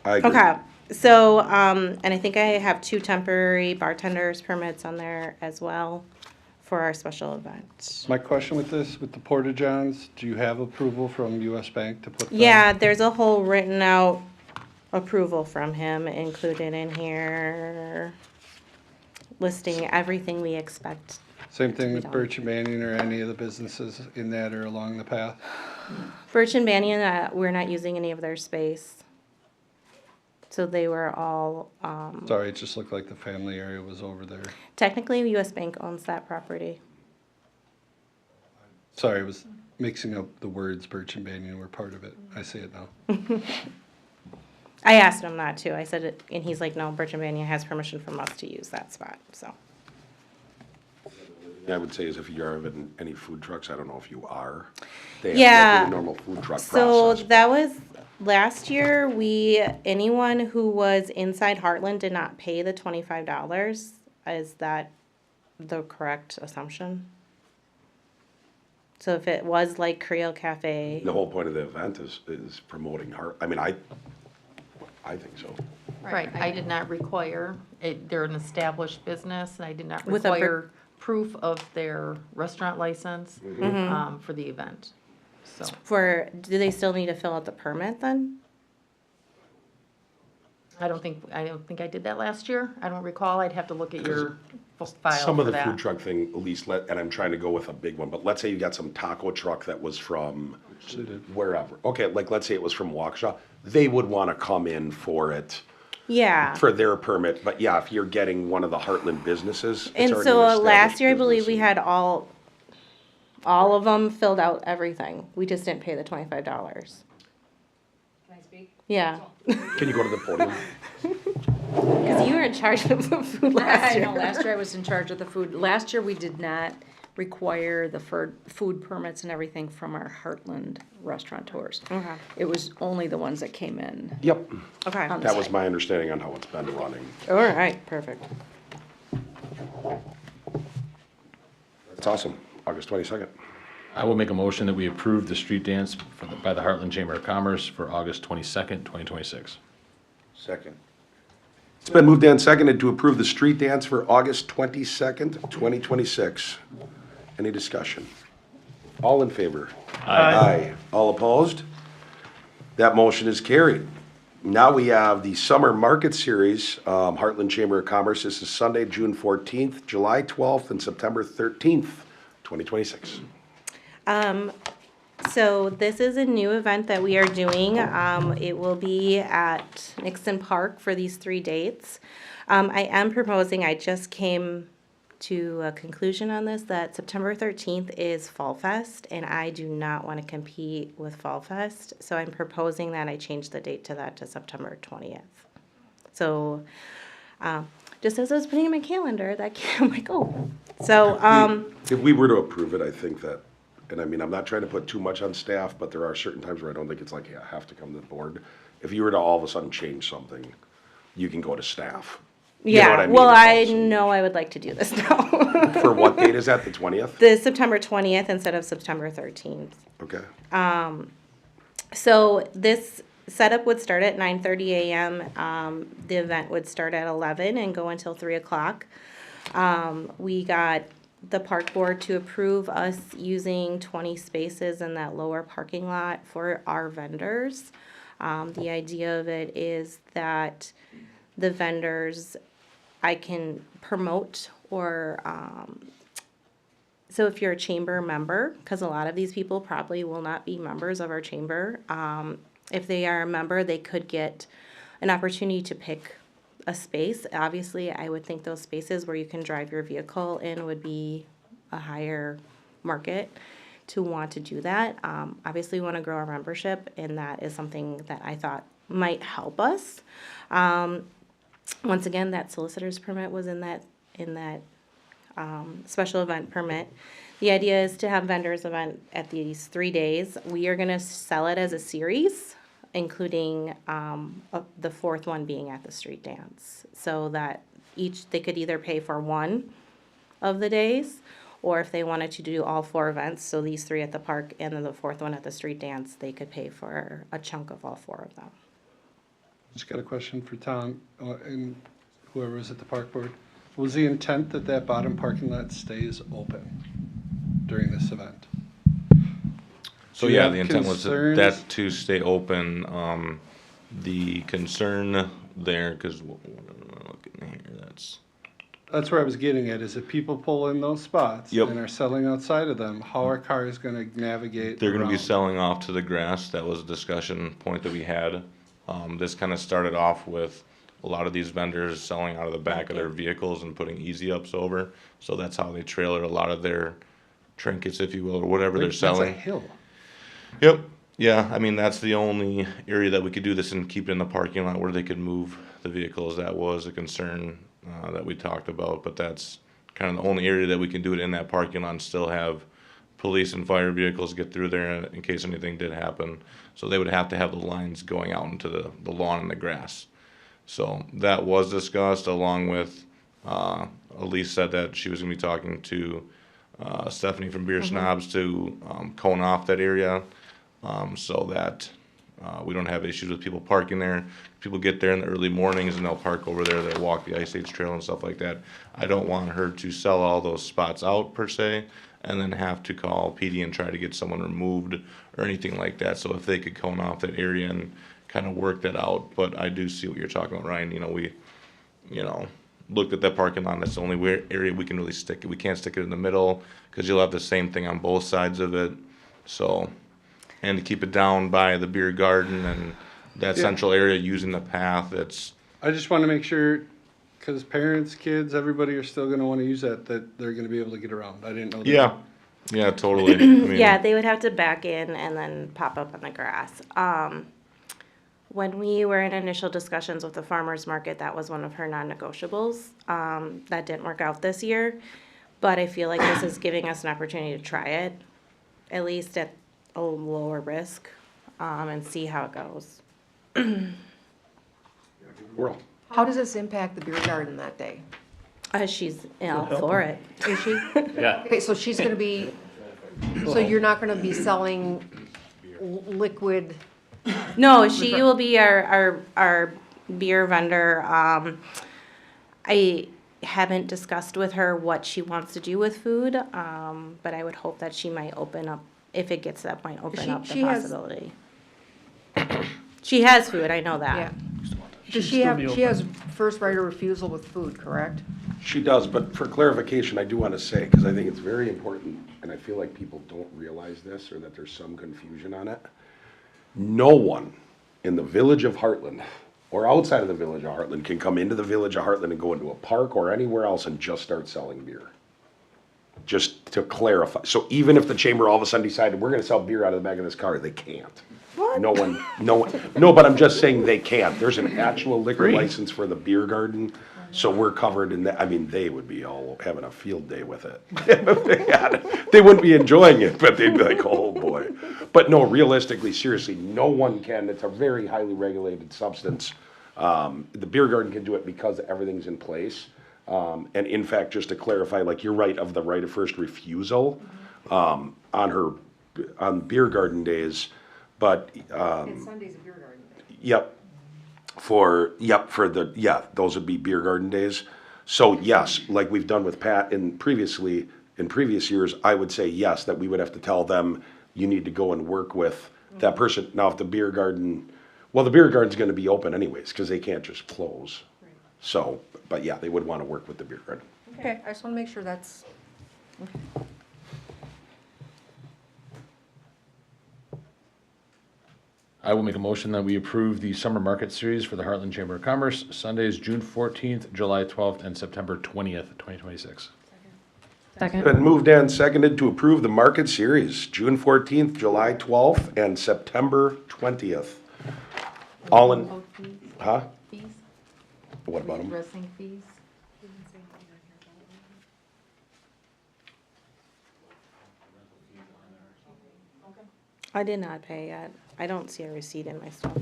I agree. Okay, so, and I think I have 2 temporary bartenders permits on there as well for our special event. My question with this, with the Porta Johns, do you have approval from US Bank to put them? Yeah, there's a whole written out approval from him included in here, listing everything we expect. Same thing with done. Birch and Banyan or any of the businesses in that or along the path? Birch and Banyan, we're not using any of their space. So they were all, Sorry, it just looked like the family area was over there. technically US Bank owns that property. Sorry, I was mixing up the words. Birch and Banyan were part of it. I see it now. I asked him not to. I said it, and he's like, no, Birch and Banyan has permission from us to use that spot, so. I would say is if you're having any food trucks, I don't know if you are. They have to Yeah. go through the normal food truck So process. that was, last year, anyone who was inside Hartland did not pay the $25. Is that the correct assumption? So if it was like Creole Cafe, The whole point of the event is promoting I mean, I think so. Right, I did not require, they're an established business, and I did not With a require proof of their restaurant license Mm-hmm. for the event, so. do they still need to fill out the permit then? I don't think I did that last year. I don't recall. I'd have to look at your file Some of for the food that. truck thing, at least, and I'm trying to go with a big one, but let's say you got some taco truck that was from wherever. Okay, like, let's say it was from Waukesha, they would want to come in for it, Yeah. for their permit, but yeah, if you're getting one of the Heartland businesses, it's And already so an last established year, I believe business we had all of them filled out everything. We just didn't pay the $25. Can I speak? Yeah, Can you go to the podium? because you were in charge of the food last I year. know, last year I was in charge of the food. Last year, we did not require the food permits and everything from our Heartland restaurateurs. Okay. It was only the ones that came in. Yep, Okay. on the that was site. my understanding on how it's been running. All right, perfect. That's awesome. August 22nd. I will make a motion that we approve the street dance by the Heartland Chamber of Commerce for August 22nd, 2026. Second. It's been moved and seconded to approve the street dance for August 22nd, 2026. Any discussion? All in favor? Aye. All opposed? That motion is carried. Now we have the Summer Market Series, Heartland Chamber of Commerce. This is Sunday, June 14th, July 12th, and September 13th, 2026. So this is a new event that we are doing. It will be at Nixon Park for these 3 dates. I am proposing, I just came to a conclusion on this, that September 13th is Fall Fest, and I do not want to compete with Fall Fest. So I'm proposing that I change the date to that to September 20th. So, just as I was putting in my calendar, I'm like, oh. So, If we were to approve it, I think that, and I mean, I'm not trying to put too much on staff, but there are certain times where I don't think it's like, yeah, I have to come to the board. If you were to all of a sudden change something, you can go to staff. You know what yeah, I mean? well, If I also- know I would like to do this now. For what date is that, the 20th? The September 20th instead of September 13th. Okay. So this setup would start at 9:30 a.m. The event would start at 11 and go until 3 o'clock. We got the park board to approve us using 20 spaces in that lower parking lot for our vendors. The idea of it is that the vendors, I can promote or, so if you're a chamber member, because a lot of these people probably will not be members of our chamber, if they are a member, they could get an opportunity to pick a space. Obviously, I would think those spaces where you can drive your vehicle in would be a higher market. to want to do that. Obviously, we want to grow our membership, and that is something that I thought might help us. Once again, that solicitor's permit was in that special event permit. The idea is to have vendors event at these 3 days. We are gonna sell it as a series, including the fourth one being at the street dance. So that they could either pay for one of the days, or if they wanted to do all 4 events, so these 3 at the park and then the fourth one at the street dance, they could pay for a chunk of all 4 of them. Just got a question for Tom and whoever was at the park board. Was the intent that that bottom parking lot stays open during this event? So Do you yeah, have the intent was concerns? that to stay open. The concern there, because what am I looking here? That's where I was getting at, is if people pull in those spots Yep. and are selling outside of them, how are cars gonna navigate They're going to be around? selling off to the grass. That was a discussion point that we had. This kind of started off with a lot of these vendors selling out of the back of their vehicles and putting easy ups over. So that's how they trailer a lot of their trinkets, if you will, or whatever they're selling. That's a hill. Yep. Yeah, I mean, that's the only area that we could do this and keep it in the parking lot where they could move the vehicles. That was a concern that we talked about, but that's kind of the only area that we can do it in that parking lot and still have police and fire vehicles get through there in case anything did happen. So they would have to have the lines going out into the lawn and the grass. So that was discussed, along with, Elise said that she was gonna be talking to Stephanie from Beer Snobs to cone off that area, so that we don't have issues with people parking there. People get there in the early mornings and they'll park over there, they'll walk the Ice Age Trail and stuff like that. I don't want her to sell all those spots out per se, and then have to call PD and try to get someone removed or anything like that. So if they could cone off that area and kind of work that out. But I do see what you're talking about, Ryan. We looked at that parking lot. That's the only area we can really stick it. We can't stick it in the middle because you'll have the same thing on both sides of it. So, and to keep it down by the beer garden and that central area using the path, I just wanna make sure, cause parents, kids, everybody are still gonna wanna use that they're gonna be able to get around. I didn't know that. Yeah, totally. I mean, Yeah, they would have to back in and then pop up on the grass. When we were in initial discussions with the farmer's market, that was one of her non-negotiables. That didn't work out this year, but I feel like this is giving us an opportunity to try it, at least at a lower risk, and see how it goes. World. How does this impact the beer garden that day? She's all for it. Is she? Yeah. Okay, so she's gonna be, so you're not gonna be selling liquid? No, she will be our beer vendor. I haven't discussed with her what she wants to do with food, but I would hope that she might open up, if it gets to that point, open up the possibility. She has food, I know that. Yeah. Does Should still be she has first right of refusal with food, correct? She does, but for clarification, I do want to say, because I think it's very important, and I feel like people don't realize this, or that there's some confusion on it. No one in the village of Hartland, or outside of the village of Hartland, can come into the village of Hartland and go into a park or anywhere else and just start selling beer. Just to clarify. So even if the chamber all of a sudden decided, we're gonna sell beer out of the back of this car, they can't. What? No, but I'm just saying they can't. There's an actual liquor license for the beer garden, so we're covered in that. I mean, they would be all having a field day with it. If they had it. They wouldn't be enjoying it, but they'd be like, oh boy. But no, realistically, seriously, no one can. It's a very highly regulated substance. The beer garden can do it because everything's in place. And in fact, just to clarify, like you're right of the right of first refusal, on beer garden days, but, And Sunday's a beer garden day. those would be beer garden days. So yes, like we've done with Pat in previous years, I would say yes, that we would have to tell them, you need to go and work with that person. Now, if the beer garden's gonna be open anyways, cause they can't just close. So, but yeah, they would wanna work with the beer garden. Okay, I just wanna make sure that's, I will make a motion that we approve the summer market series for the Heartland Chamber of Commerce, Sundays, June 14th, July 12th, and September 20th, 2026. Second. Been moved and seconded to approve the market series, June 14th, July 12th, and September 20th. All in, Oh, fees? huh? Fees? What about them? Addressing fees? I did not pay yet. I don't see a receipt in my stuff.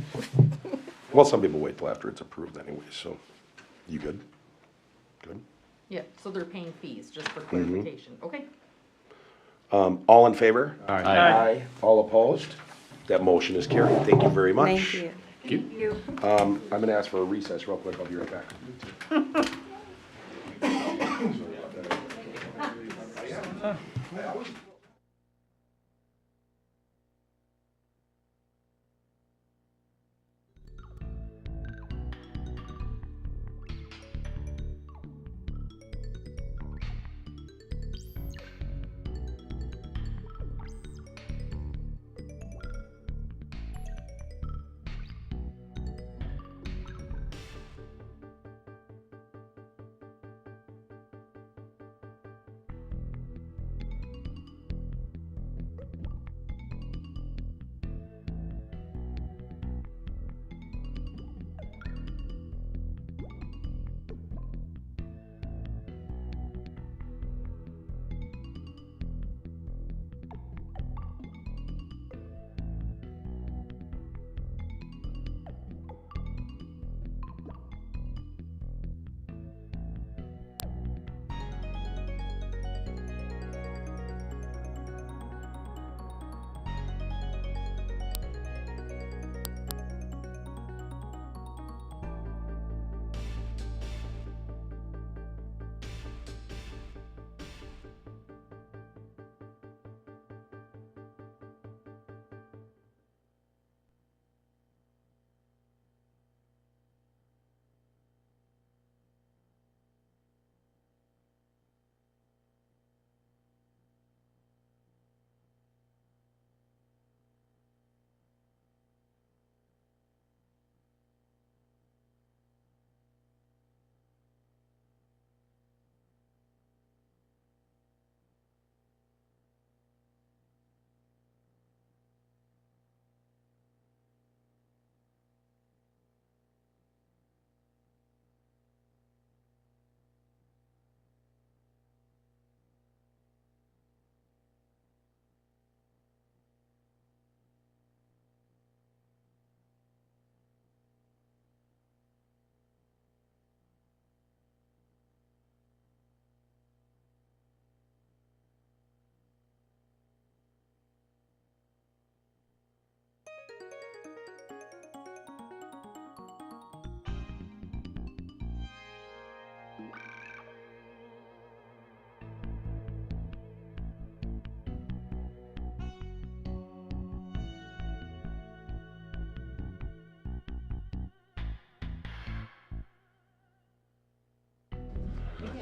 Well, some people wait till after it's approved anyway, so you good? Good. Yeah, so they're paying fees, just for clarification. Okay. All in favor? Aye. Aye. All opposed? That motion is carried. Thank you very much. Thank you. I'm gonna ask for a recess real quick. I'll be right back.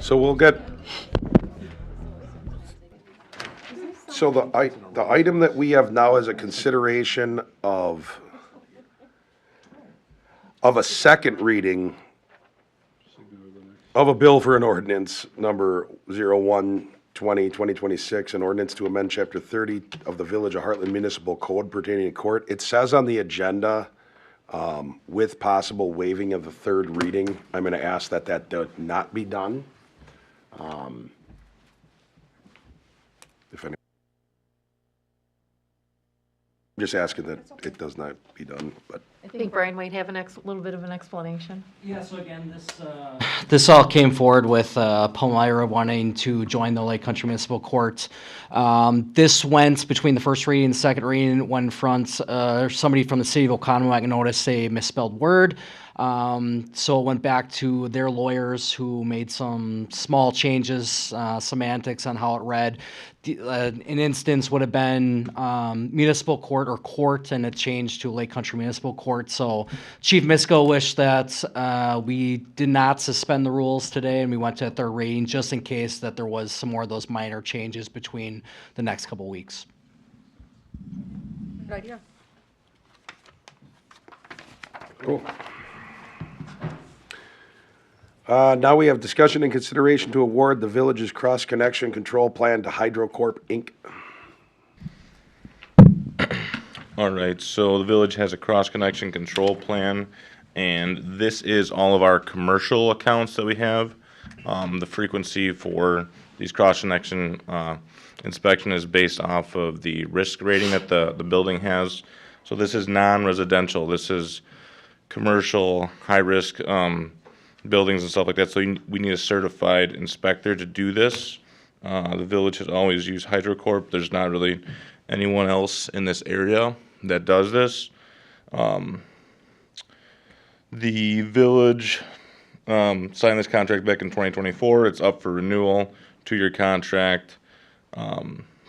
So we'll get, so the item that we have now is a consideration of a second reading of a bill for an ordinance number 01/20/2026, an ordinance to amend chapter 30 of the Village of Hartland Municipal Code pertaining to court. It says on the agenda, with possible waiving of the third reading, I'm gonna ask that not be done. If any, I'm just asking that it does not be done, but. I think Brian might have little bit of an explanation. Yeah, so again, this all came forward with Palmyra wanting to join the Lake Country Municipal Court. This went between the first reading and the second reading when somebody from the city of Oconomowoc noticed a misspelled word. So it went back to their lawyers who made some small changes, semantics on how it read. An instance would have been municipal court or court, and it changed to Lake Country Municipal Court. So Chief Misko wished that we did not suspend the rules today, and we went to a third reading just in case that there was some more of those minor changes between the next couple weeks. Good idea. Cool. Now we have discussion and consideration to award the village's cross-connection control plan to HydroCorp, Inc. All right, so the village has a cross-connection control plan, and this is all of our commercial accounts that we have. The frequency for these cross-connection inspection is based off of the risk rating that the building has. So this is non-residential. This is commercial, high-risk buildings and stuff like that. So we need a certified inspector to do this. The village has always used HydroCorp. There's not really anyone else in this area that does this. The village signed this contract back in 2024. It's up for renewal, 2-year contract.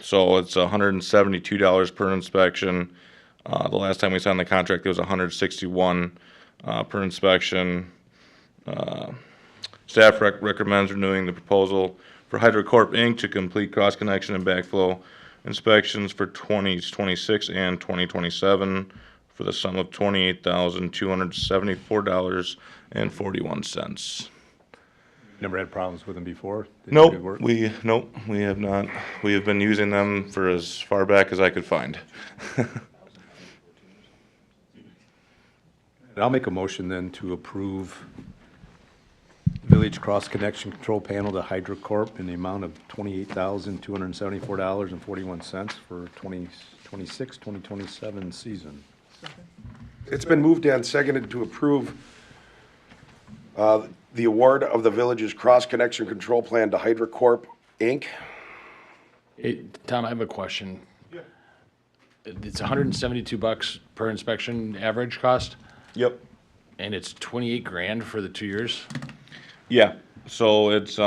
So it's $172 per inspection. The last time we signed the contract, it was $161 per inspection. Staff recommends renewing the proposal for HydroCorp Inc. to complete cross-connection and backflow inspections for 2026 and 2027 for the sum of $28,274.41. Never had problems with them before? They do Nope, good work? we have not. We have been using them for as far back as I could find. I'll make a motion then to approve Village Cross Connection Control Panel to HydroCorp in the amount of $28,274.41 for 2026, 2027 season. It's been moved and seconded to approve the award of the village's cross-connection control plan to HydroCorp, Inc. Hey, Tom, I have a question. Yeah. It's $172 per inspection average cost, Yep. and it's 28 grand for the 2 years? Yeah, so it's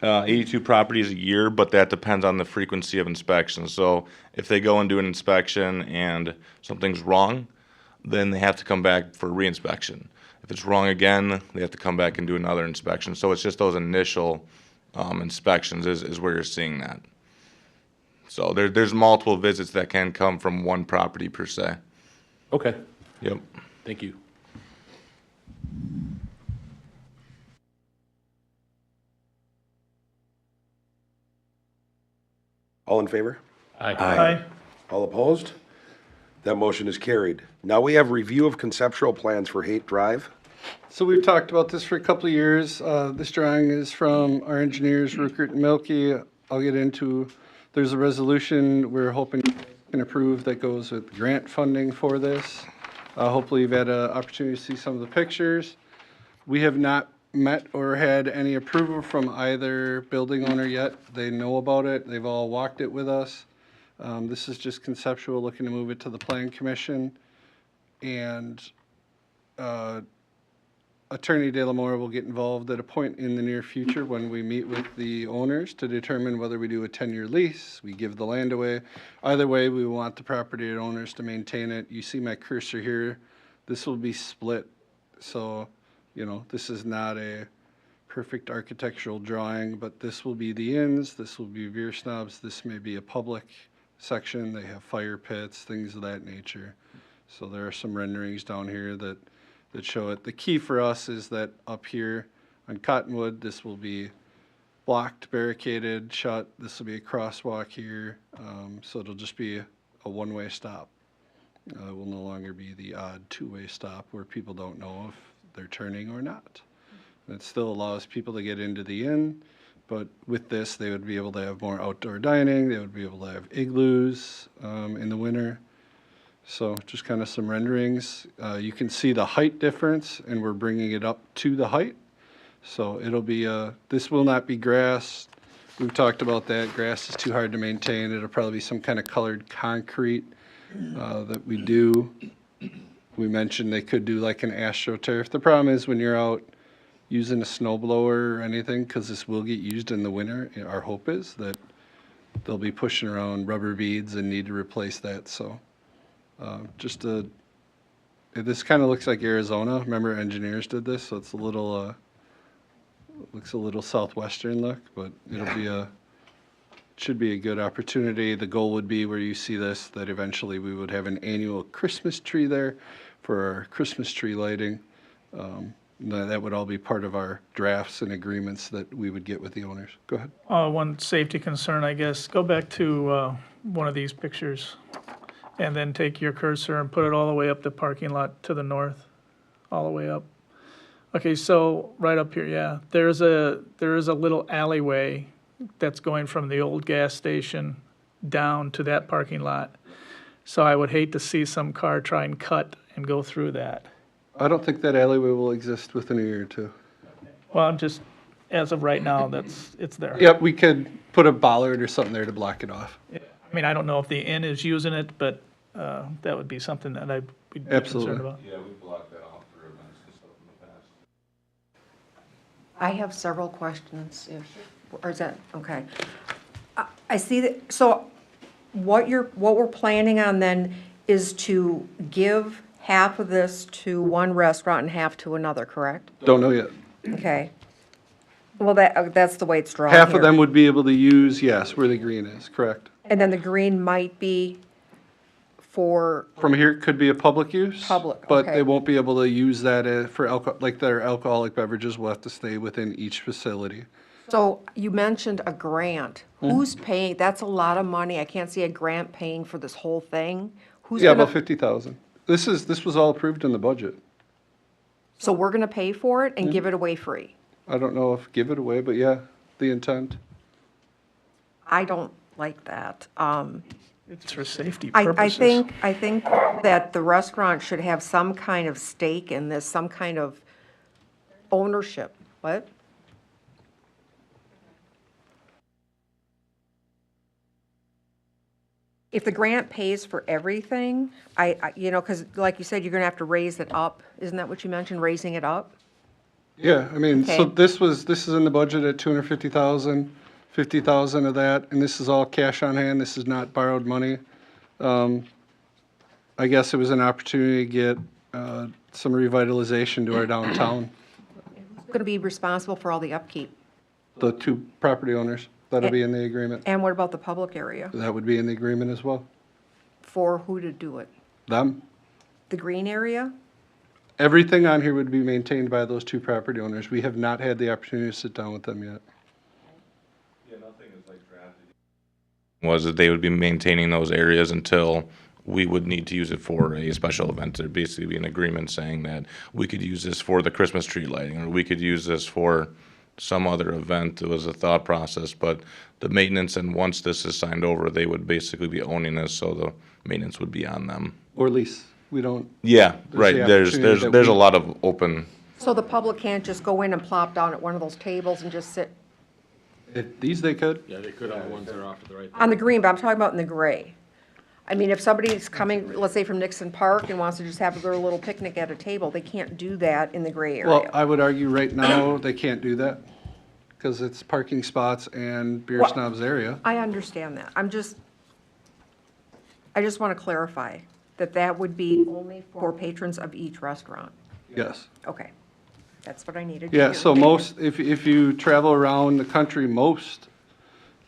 82 properties a year, but that depends on the frequency of inspection. So if they go and do an inspection and something's wrong, then they have to come back for reinspection. If it's wrong again, they have to come back and do another inspection. So it's just those initial inspections is where you're seeing that. So there's multiple visits that can come from one property per se. Okay, Yep. thank you. All in favor? Aye. All opposed? That motion is carried. Now we have review of conceptual plans for Haight Drive. So we've talked about this for a couple of years. This drawing is from our engineers, Ruckert and Milky. I'll get into, there's a resolution we're hoping you can approve that goes with grant funding for this. Hopefully you've had an opportunity to see some of the pictures. We have not met or had any approval from either building owner yet. They know about it. They've all walked it with us. This is just conceptual, looking to move it to the Plan Commission. And Attorney De La Mora will get involved at a point in the near future when we meet with the owners to determine whether we do a 10-year lease, we give the land away. Either way, we want the property owners to maintain it. You see my cursor here. This will be split. So, you know, this is not a perfect architectural drawing, but this will be the inns, this will be veer snobs, this may be a public section. They have fire pits, things of that nature. So there are some renderings down here that show it. The key for us is that up here on Cottonwood, this will be blocked, barricaded, shut. This will be a crosswalk here. So it'll just be a one-way stop. It will no longer be the odd two-way stop where people don't know if they're turning or not. And it still allows people to get into the inn, but with this, they would be able to have more outdoor dining. They would be able to have igloos in the winter. So just kind of some renderings. You can see the height difference, and we're bringing it up to the height. So it'll be, this will not be grass. We've talked about that. Grass is too hard to maintain. It'll probably be some kind of colored concrete that we do. We mentioned they could do like an AstroTurf. The problem is when you're out using a snowblower or anything, because this will get used in the winter, our hope is that they'll be pushing around rubber beads and need to replace that. So this kind of looks like Arizona. Remember, engineers did this, so it's a little, looks a little southwestern look, but it'll be should be a good opportunity. The goal would be where you see this, that eventually we would have an annual Christmas tree there for our Christmas tree lighting. That would all be part of our drafts and agreements that we would get with the owners. Go ahead. One safety concern, I guess, go back to one of these pictures and then take your cursor and put it all the way up the parking lot to the north, all the way up. Okay, so right up here, yeah, there is a little alleyway that's going from the old gas station down to that parking lot. So I would hate to see some car try and cut and go through that. I don't think that alleyway will exist within a year or two. Well, I'm just, as of right now, it's there. Yep, we could put a bollard or something there to block it off. I mean, I don't know if the inn is using it, but that would be something that I'd be Absolutely. concerned about. Yeah, we blocked that off for events and stuff in the past. I have several questions, or is that, okay. I see that, so what we're planning on then is to give half of this to one restaurant and half to another, correct? Don't know yet. Okay. Well, that's the way it's drawn Half here. of them would be able to use, yes, where the green is, correct. And then the green might be for, From here, it could be a public use. Public, But okay. they won't be able to use that for alcohol, like their alcoholic beverages will have to stay within each facility. so you mentioned a grant. Who's paying? That's a lot of money. I can't see a grant paying for this whole thing. Who's Yeah, gonna? about 50,000. This was all approved in the budget. So we're gonna pay for it and give it away free? I don't know if give it away, but yeah, the intent. I don't like that. It's for safety I purposes. think that the restaurant should have some kind of stake in this, some kind of ownership. What? If the grant pays for everything, because like you said, you're gonna have to raise it up. Isn't that what you mentioned, raising it up? Yeah, I mean, so Okay. this is in the budget at 250,000, 50,000 of that, and this is all cash on hand. This is not borrowed money. I guess it was an opportunity to get some revitalization to our downtown. Who's gonna be responsible for all the upkeep? The two property owners, that'll be in the agreement. And what about the public area? That would be in the agreement as well. For who to do it? Them. The green area? Everything on here would be maintained by those two property owners. We have not had the opportunity to sit down with them yet. Yeah, nothing is like drafted. Was that they would be maintaining those areas until we would need to use it for a special event. There'd basically be an agreement saying that we could use this for the Christmas tree lighting, or we could use this for some other event. It was a thought process, but the maintenance, and once this is signed over, they would basically be owning this, so the maintenance would be on them. Or lease. We don't, Yeah, right. the There's opportunity that there's a we- lot of open. So the public can't just go in and plop down at one of those tables and just sit these they could. Yeah, they could on the ones that are off to the right. on the green, but I'm talking about in the gray. I mean, if somebody's coming, let's say from Nixon Park and wants to just have their little picnic at a table, they can't do that in the gray Well, area. I would argue right now, they can't do that, because it's parking spots and beer Well- snobs area. I understand that. I just want to clarify that that would be only for patrons of each restaurant. Yes. Okay. That's what I needed to Yeah, hear. so most, if you travel around the country, most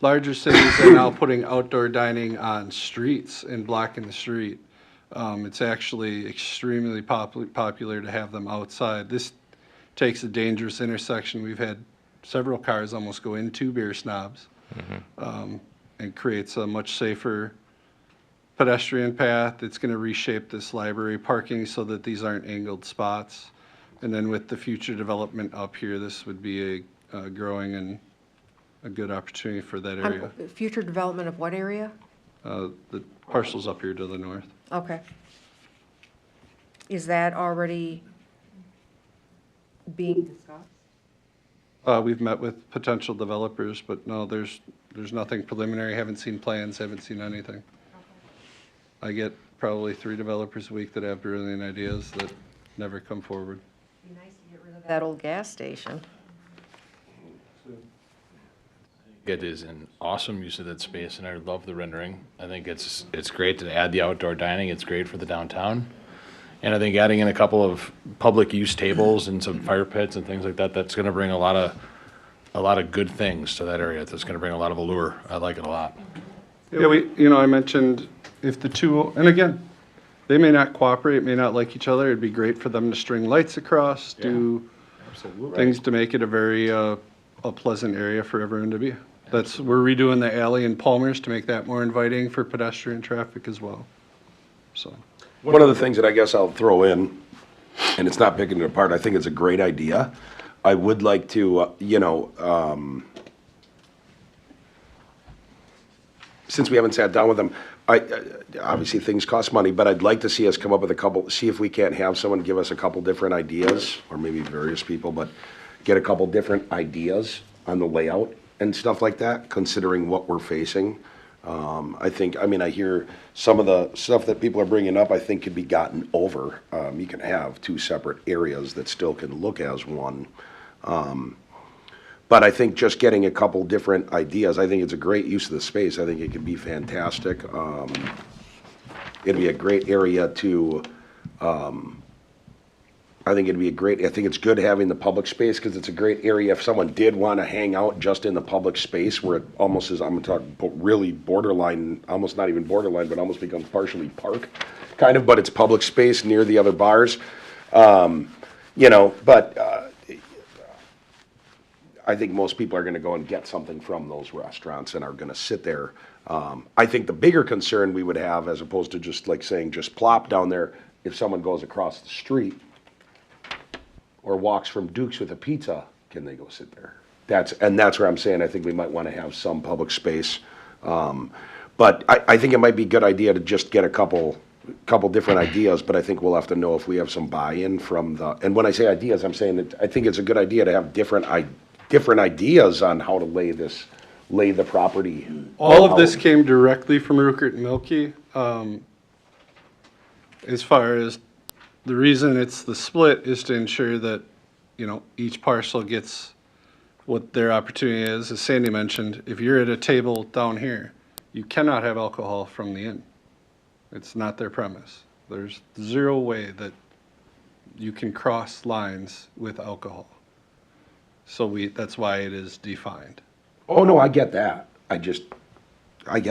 larger cities are now putting outdoor dining on streets and blocking the street. It's actually extremely popular to have them outside. This takes a dangerous intersection. We've had several cars almost go into beer snobs, and creates a much safer pedestrian path. It's going to reshape this library parking so that these aren't angled spots. And then with the future development up here, this would be a growing and a good opportunity for that area. Future development of what area? The parcel's up here to the north. Okay. Is that already being discussed? We've met with potential developers, but no, there's nothing preliminary. Haven't seen plans, haven't seen anything. I get probably 3 developers a week that have brilliant ideas that never come forward. Be nice to get rid of that old gas station. It is an awesome use of that space, and I love the rendering. I think it's great to add the outdoor dining. It's great for the downtown. And I think adding in a couple of public use tables and some fire pits and things like that, that's gonna bring a lot of good things to that area. That's gonna bring a lot of allure. I like it a lot. Yeah, I mentioned if the two, and again, they may not cooperate, may not like each other. It'd be great for them to string lights across, do things to make it a very, a pleasant area for everyone to be. We're redoing the alley in Palmer's to make that more inviting for pedestrian traffic as well, so. One of the things that I guess I'll throw in, and it's not picking it apart, I think it's a great idea. I would like to, since we haven't sat down with them, obviously things cost money, but I'd like to see us come up with see if we can't have someone give us a couple different ideas, or maybe various people, but get a couple different ideas on the layout and stuff like that, considering what we're facing. I hear some of the stuff that people are bringing up, I think could be gotten over. You can have two separate areas that still can look as one. But I think just getting a couple different ideas, I think it's a great use of the space. I think it could be fantastic. It'd be a great area to, I think it's good having the public space, because it's a great area if someone did want to hang out just in the public space where it almost is, I'm talking really borderline, almost not even borderline, but almost becomes partially park, kind of, but it's public space near the other bars. I think most people are gonna go and get something from those restaurants and are gonna sit there. I think the bigger concern we would have, as opposed to just like saying, just plop down there, if someone goes across the street or walks from Duke's with a pizza, can they go sit there? That's where I'm saying I think we might wanna have some public space. But I think it might be a good idea to just get a couple different ideas, but I think we'll have to know if we have some buy-in from and when I say ideas, I'm saying that I think it's a good idea to have different ideas on how to lay the property. All of this came directly from Rupert and Milky. As far as the reason it's the split is to ensure that, each parcel gets what their opportunity is. As Sandy mentioned, if you're at a table down here, you cannot have alcohol from the inn. It's not their premise. There's zero way that you can cross lines with alcohol. So that's why it is defined. Oh, no, I get that. I get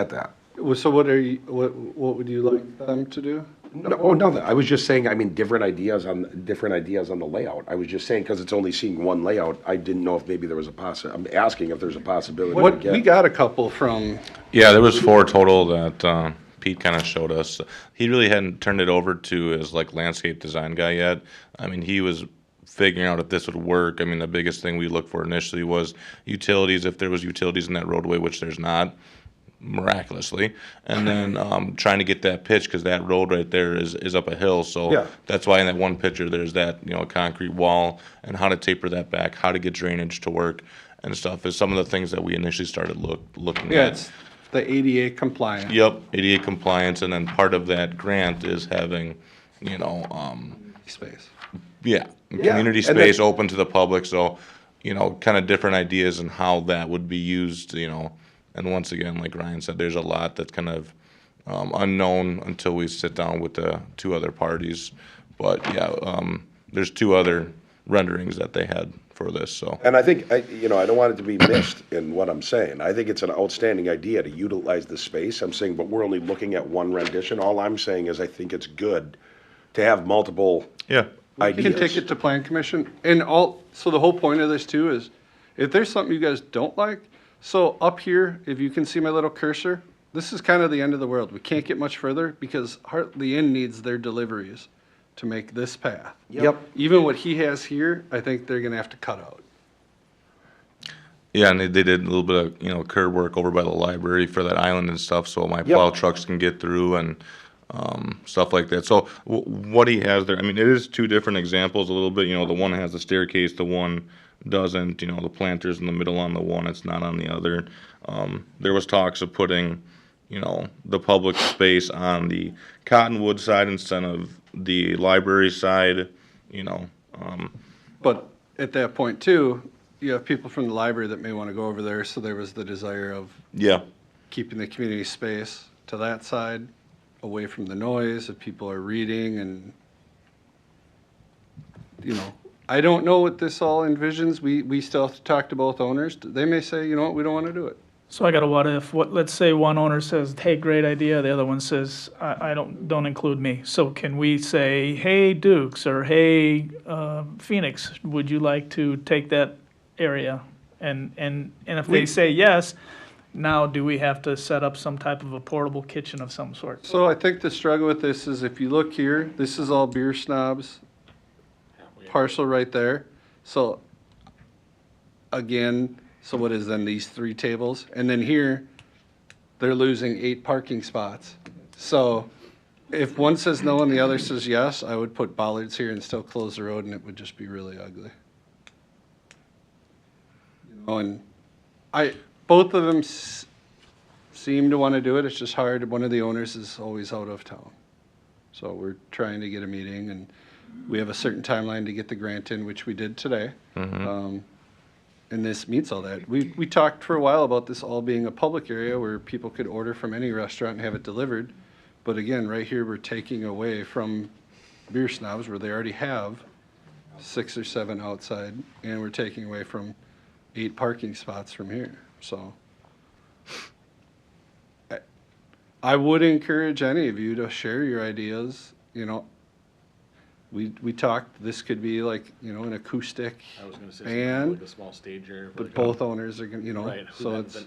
that. So what would you like them to do? No, I was just saying, different ideas on the layout. I was just saying, because it's only seeing one layout, I didn't know if maybe there was I'm asking if there's a possibility. We got a couple from. Yeah, there was 4 total that Pete kind of showed us. He really hadn't turned it over to his landscape design guy yet. He was figuring out if this would work. The biggest thing we looked for initially was utilities, if there was utilities in that roadway, which there's not, miraculously. And then trying to get that pitch, because that road right there is up a hill. So yeah. That's why in that one picture there's that concrete wall, and how to taper that back, how to get drainage to work and stuff is some of the things that we initially started looking at. It's the ADA compliant. Yep, ADA compliance, and then part of that grant is having, space. Yeah, community space open to the public, so, kind of different ideas and how that would be used, and once again, like Ryan said, there's a lot that's kind of unknown until we sit down with the 2 other parties, but yeah, there's 2 other renderings that they had for this, so. And I think, I don't want it to be missed in what I'm saying. I think it's an outstanding idea to utilize the space. I'm saying, but we're only looking at one rendition. All I'm saying is I think it's good to have multiple ideas. You can take it to Plan Commission. So the whole point of this too is, if there's something you guys don't like, so up here, if you can see my little cursor, this is kind of the end of the world. We can't get much further because the inn needs their deliveries to make this path. Yep. Even what he has here, I think they're gonna have to cut out. Yeah, and they did a little bit of, curb work over by the library for that island and stuff, so my plow trucks can get through and stuff like that. So what he has there, it is 2 different examples a little bit. The one has the staircase, the one doesn't. The planter's in the middle on the one, it's not on the other. There was talks of putting, the public space on the Cottonwood side instead of the library side, But at that point too, you have people from the library that may want to go over there, so there was the desire of keeping the community space to that side, away from the noise if people are reading and, I don't know what this all envisions. We still have to talk to both owners. They may say, we don't want to do it. So I got a what if. Let's say one owner says, hey, great idea. The other one says, I don't include me. So can we say, hey, Dukes, or hey, Phoenix, would you like to take that area? And if they say yes, now do we have to set up some type of a portable kitchen of some sort? So I think the struggle with this is if you look here, this is all Beer Snobs parcel right there. So again, so what is then these 3 tables? And then here, they're losing 8 parking spots. So if one says no and the other says yes, I would put bollards here and still close the road, and it would just be really ugly. You know, and both of them seem to want to do it. It's just hard. One of the owners is always out of town. So we're trying to get a meeting, and we have a certain timeline to get the grant in, which we did today. And this meets all that. We talked for a while about this all being a public area where people could order from any restaurant and have it delivered. But again, right here, we're taking away from Beer Snobs where they already have 6 or 7 outside, and we're taking away from 8 parking spots from here. So I would encourage any of you to share your ideas. You know, we talked, this could be like, you know, an acoustic I was gonna say band, like a small stage area. but both owners are gonna, you know, Right. so it's,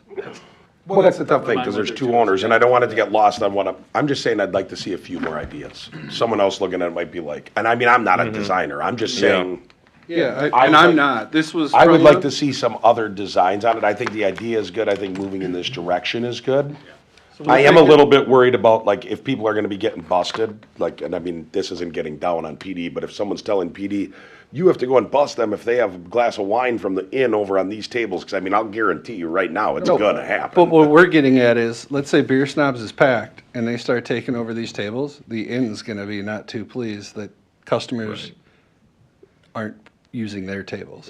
Well, that's the tough thing, because there's 2 owners, and I don't want it to get lost on one of, I'm just saying I'd like to see a few more ideas. Someone else looking at it might be like, and I mean, I'm not a designer, I'm just saying, yeah, I and would I'm like- not. This was. I would from like the- to see some other designs on it. I think the idea is good, I think moving in this direction is good. I am a little bit worried about, like, if people are gonna be getting busted, like, and I mean, this isn't getting down on PD, but if someone's telling PD, you have to go and bust them if they have a glass of wine from the inn over on these tables, because I mean, I'll guarantee you right now, it's gonna happen. But what we're getting at is, let's say Beer Snobs is packed and they start taking over these tables, the inn's gonna be not too pleased that customers aren't using their tables.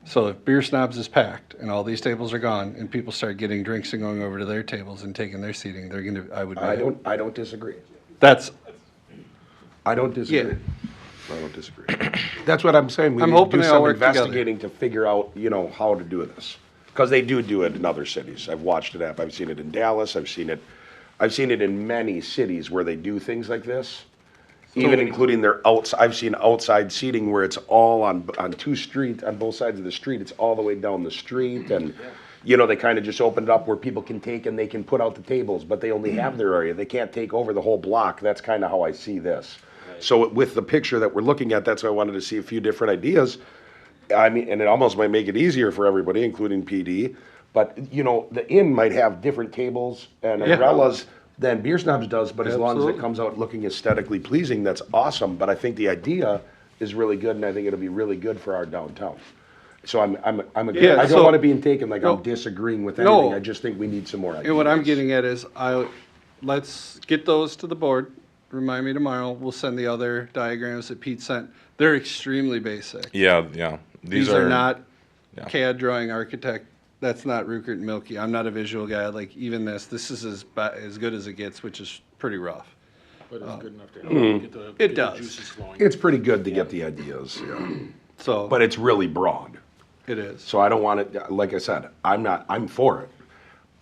So if Beer Snobs is packed and all these tables are gone and people start getting drinks and going over to their tables and taking their seating, they're gonna, I don't disagree. I don't disagree. Yeah. I don't disagree. That's what I'm saying. We I'm need to hoping do they all some work together. investigating to figure out, you know, how to do this. Because they do it in other cities. I've watched it happen. I've seen it in Dallas. I've seen it in many cities where they do things like this. Even including their I've seen outside seating where it's all on both sides of the street. It's all the way down the street, and you know, they kind of just opened it up where people can take and they can put out the tables, but they only have their area. They can't take over the whole block. That's kind of how I see this. So with the picture that we're looking at, that's why I wanted to see a few different ideas. I mean, and it almost might make it easier for everybody, including PD. But you know, the inn might have different tables and umbrellas than Beer Snobs does, but as long as it comes out looking aesthetically pleasing, that's awesome. But I think the idea is really good, and I think it'll be really good for our downtown. So I don't want to be taken like I'm disagreeing with anything. I just think we need some more ideas. And what I'm getting at is, let's get those to the board. Remind me tomorrow. We'll send the other diagrams that Pete sent. They're extremely basic. Yeah. These are not CAD drawing architect. That's not Rupert and Milky. I'm not a visual guy. Like even this is as good as it gets, which is pretty rough. But it's good enough to get the juices flowing. It's pretty good to get the ideas, yeah. So, but it's really broad. It is. So I don't want it, like I said, I'm for it.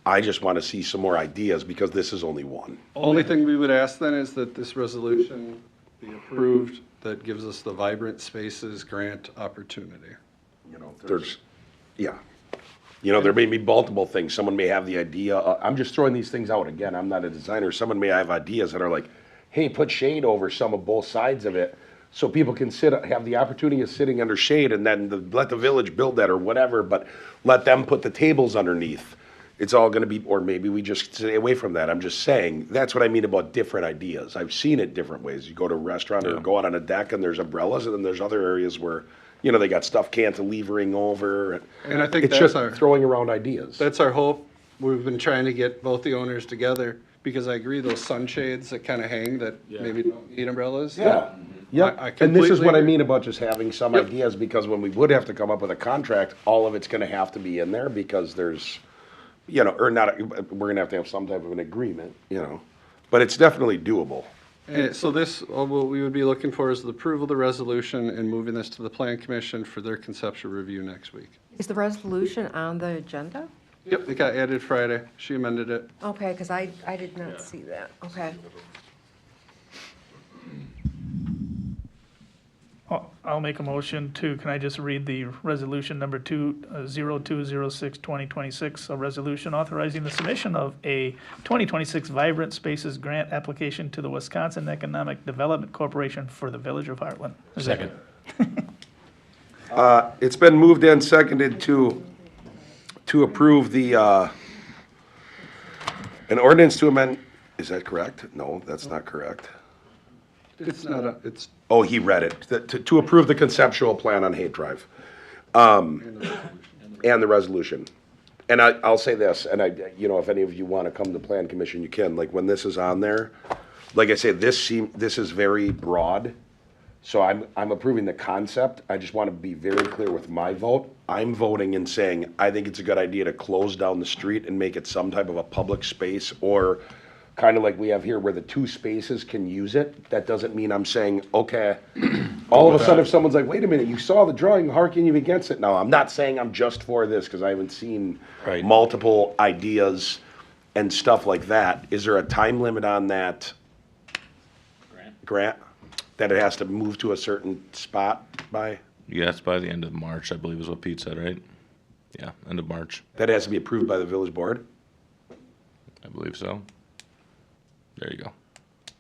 I just want to see some more ideas because this is only one. Only thing we would ask then is that this resolution be approved that gives us the Vibrant Spaces grant opportunity. You know, there may be multiple things. Someone may have the idea. I'm just throwing these things out. Again, I'm not a designer. Someone may have ideas that are like, hey, put shade over some of both sides of it so people can have the opportunity of sitting under shade, and then let the village build that or whatever, but let them put the tables underneath. It's all going to be, or maybe we just stay away from that. I'm just saying, that's what I mean about different ideas. I've seen it different ways. You go to a restaurant or go out on a deck and there's umbrellas, and then there's other areas where, you know, they got stuff cantilevering over. And I think it's that's just throwing around ideas. That's our hope. We've been trying to get both the owners together because I agree, those sunshades that kind of hang that maybe don't need umbrellas. Yeah. Yeah, and this is what I mean about just having some ideas, because when we would have to come up with a contract, all of it's going to have to be in there because there's, you know, or not, we're going to have some type of an agreement, you know, but it's definitely doable. And so this, what we would be looking for is the approval of the resolution and moving this to the Plan Commission for their conceptual review next week. Is the resolution on the agenda? Yep, it got added Friday. She amended it. Okay, because I did not see that. Okay. I'll make a motion to, can I just read the resolution number 0206-2026, a resolution authorizing the submission of a 2026 Vibrant Spaces Grant application to the Wisconsin Economic Development Corporation for the Village of Hartland. Is that Second. It's been moved and seconded to approve the, an ordinance to amend, is that correct? No, that's not correct. It's not a, it's, Oh, he read it, to approve the conceptual plan on Haight Drive. And the resolution. And I'll say this, and if any of you want to come to Plan Commission, you can, like, when this is on there, like I say, this is very broad. So I'm approving the concept. I just want to be very clear with my vote. I'm voting and saying, I think it's a good idea to close down the street and make it some type of a public space, or kind of like we have here where the two spaces can use it. That doesn't mean I'm saying, okay, all of a sudden if someone's like, wait a minute, you saw the drawing, how can you be against it? No, I'm not saying I'm just for this, because I haven't seen multiple ideas and stuff like that. Is there a time limit on that grant? That it has to move to a certain spot by? Yes, by the end of March, I believe is what Pete said, right? Yeah, end of March. That has to be approved by the village board? I believe so. There you go.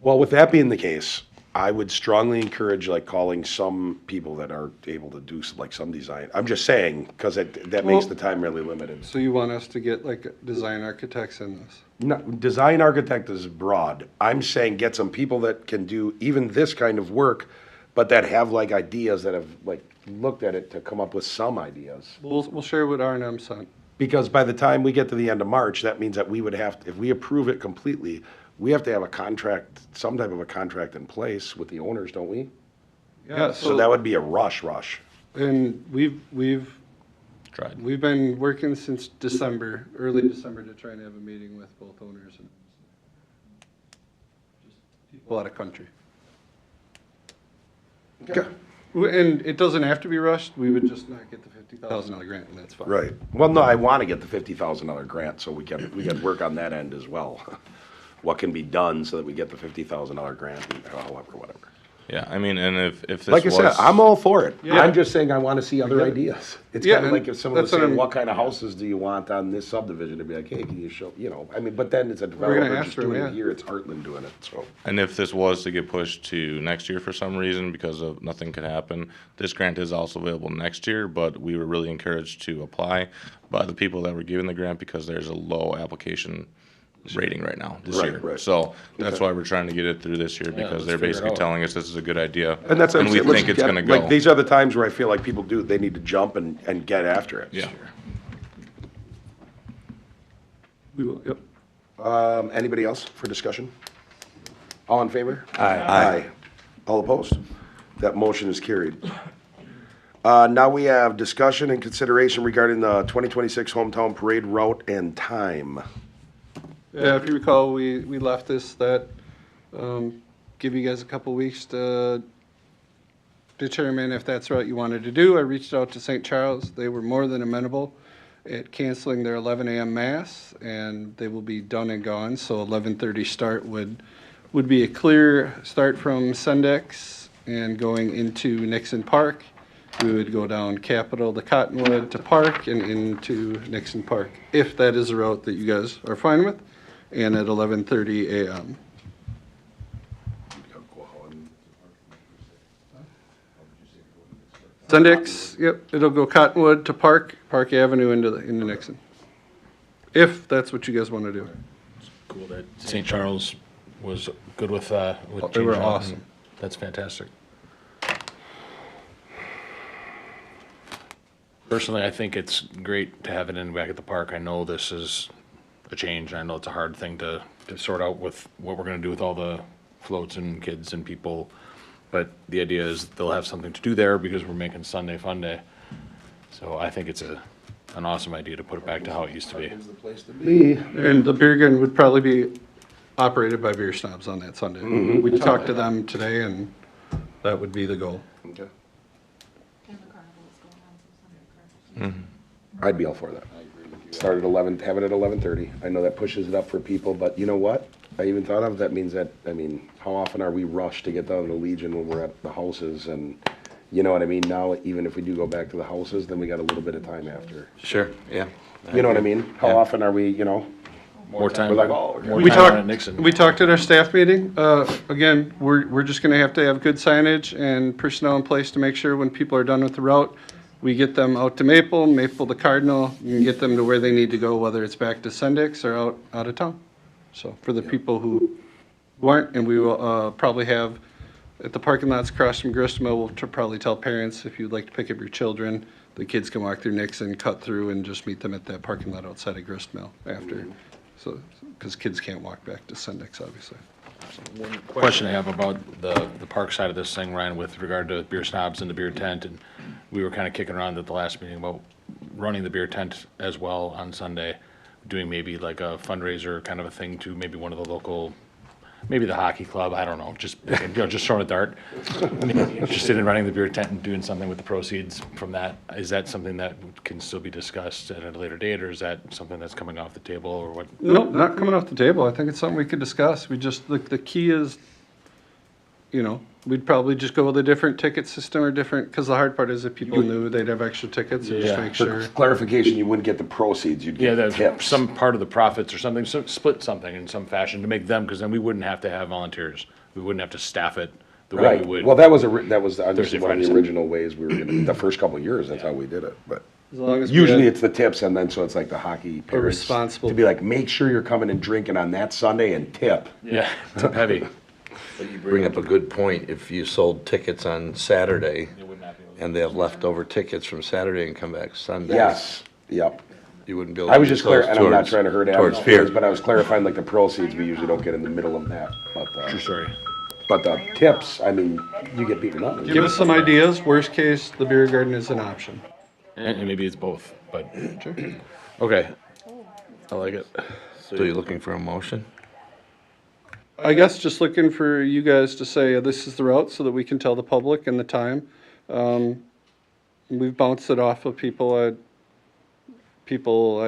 Well, with that being the case, I would strongly encourage like calling some people that are able to do like some design. I'm just saying, because that makes the time really limited. so you want us to get like design architects in this? No, design architect is broad. I'm saying get some people that can do even this kind of work, but that have like ideas that have like looked at it to come up with some ideas. We'll share what R&M sent. Because by the time we get to the end of March, that means that we would have, if we approve it completely, we have to have a contract, some type of a contract in place with the owners, don't we? Yeah, So that would be a rush. And we've Tried. We've been working since December, early December, to try and have a meeting with both owners and just people out of country. Okay. And it doesn't have to be rushed. We would just not get the $50,000 grant, and that's fine. Right. Well, no, I want to get the $50,000 grant, so we can work on that end as well. What can be done so that we get the $50,000 grant, however, whatever. Yeah, I mean, and if this Like I said, was- I'm all for it. Yeah. I'm just saying I want to see other ideas. It's Yeah, kind of and like if someone was that's what saying, I'm- what kind of houses do you want on this subdivision? To be like, hey, can you show, I mean, but then it's a gonna developer ask just for 'em, doing it yeah. here, it's Hartland doing it, so. And if this was to get pushed to next year for some reason because of nothing could happen, this grant is also available next year, but we were really encouraged to apply by the people that were given the grant because there's a low application rating right now this Right, year. right. So that's Okay. why we're trying to get it through this year because let's they're figure it basically out. telling us this is a good idea. And that's what I'm we saying, let's think it's get- gonna go. Like, these are the times where I feel like people they need to jump and get after it. Yeah. We will, yep. Anybody else for discussion? All in favor? Aye. All opposed? That motion is carried. Now we have discussion and consideration regarding the 2026 hometown parade route and time. Yeah, if you recall, we left this, give you guys a couple weeks to determine if that's what you wanted to do. I reached out to St. Charles. They were more than amenable at canceling their 11 a.m. mass, and they will be done and gone. So 11:30 start would be a clear start from Sendex and going into Nixon Park. We would go down Capitol to Cottonwood to Park and into Nixon Park, if that is a route that you guys are fine with, and at 11:30 a.m. Sendex, yep, it'll go Cottonwood to Park Avenue into Nixon. If that's what you guys want to do. Cool that St. Charles was good with They were changing out. awesome. That's fantastic. Personally, I think it's great to have it in back at the park. I know this is a change. I know it's a hard thing to sort out with what we're gonna do with all the floats and kids and people. But the idea is they'll have something to do there because we're making Sunday fun day. So I think it's an awesome idea to put it back to how it used to be. And the beer garden would probably be operated by beer snobs on that Sunday. We talked to them today, and that would be the goal. Okay. I'd be all for that. Start at 11, have it at 11:30. I know that pushes it up for people, but you know what? I even thought of, that means that, I mean, how often are we rushed to get down to Legion when we're at the houses? And you know what I mean? Now, even if we do go back to the houses, then we got a little bit of time after. Sure, yeah. You know what I mean? How often are we, you know? More time. We're like, oh, More We time on talked, at Nixon. we talked at our staff meeting, again, we're just gonna have to have good signage and personnel in place to make sure when people are done with the route, we get them out to Maple to Cardinal, and get them to where they need to go, whether it's back to Sendix or out of town. So, for the people who aren't, and we will, probably have, at the parking lots across from Gristmill, we'll probably tell parents, if you'd like to pick up your children, the kids can walk through Nixon, cut through, and just meet them at that parking lot outside of Gristmill after. So, because kids can't walk back to Sendix, obviously. One question I have about the park side of this thing, Ryan, with regard to beer snobs and the beer tent, and we were kind of kicking around at the last meeting about running the beer tent as well on Sunday, doing maybe like a fundraiser kind of a thing to maybe one of the local, maybe the hockey club, I don't know, just, you know, just throwing a dart. Maybe interested in running the beer tent and doing something with the proceeds from that. Is that something that can still be discussed at a later date, or is that something that's coming off the table, or what? Nope, not coming off the table. I think it's something we could discuss. We just, the key is, you know, we'd probably just go with a different ticket system or different, because the hard part is if people knew they'd have extra tickets, and just Yeah. make For sure. clarification, you wouldn't get the proceeds, you'd Yeah, get there's tips. some part of the profits or something, so split something in some fashion to make them, because then we wouldn't have to have volunteers. We wouldn't have to staff it the way Right, we would. well, that was Thursday, one of Friday, the original ways we were gonna, the first couple of years, that's how we did it, but. As long as we Usually had it's the tips, and then, so it's like the hockey parents. responsible- To be like, make sure you're coming and drinking on that Sunday and tip. Yeah, tip heavy. You bring up a good point. If you sold tickets on Saturday and they have leftover tickets from Saturday and come back Sunday. Yes, yep. You wouldn't be able to. I was use just clear, those and I'm not towards- trying to hurt towards Adam's fear. feelings, but I was clarifying, like, the proceeds, we usually don't get in the middle of that, but, True story. but the tips, I mean, you get beaten up. Give us some ideas. Worst case, the beer garden is an option. And maybe it's both, but, okay. I like it. So you're looking for a motion? I guess just looking for you guys to say, this is the route, so that we can tell the public and the time. We've bounced it off of people. I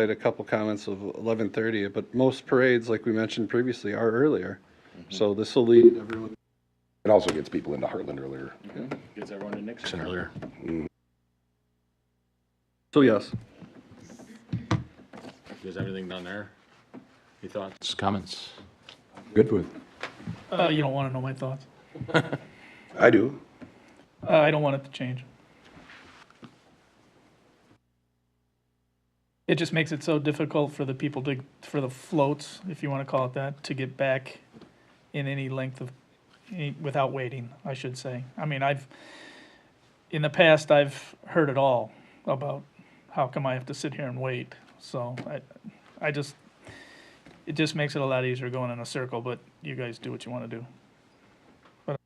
had a couple comments of 11:30, but most parades, like we mentioned previously, are earlier. So this will lead everyone. It also gets people into Hartland earlier. Gets everyone to Nixon earlier. So yes. Is everything done there? Any thoughts, comments? Good with. You don't want to know my thoughts. I do. I don't want it to change. It just makes it so difficult for the people for the floats, if you want to call it that, to get back in any length of, without waiting, I should say. I mean, in the past, I've heard it all about how come I have to sit here and wait. So it just makes it a lot easier going in a circle, but you guys do what you want to do. But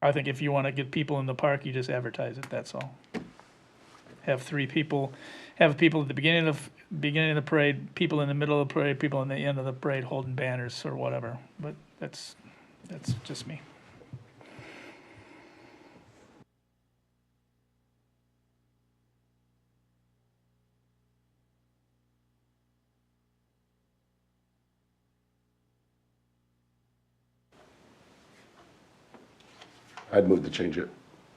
I think if you want to get people in the park, you just advertise it, that's all. Have people at the beginning of the parade, people in the middle of the parade, people in the end of the parade holding banners or whatever. But that's just me. I'd move to change it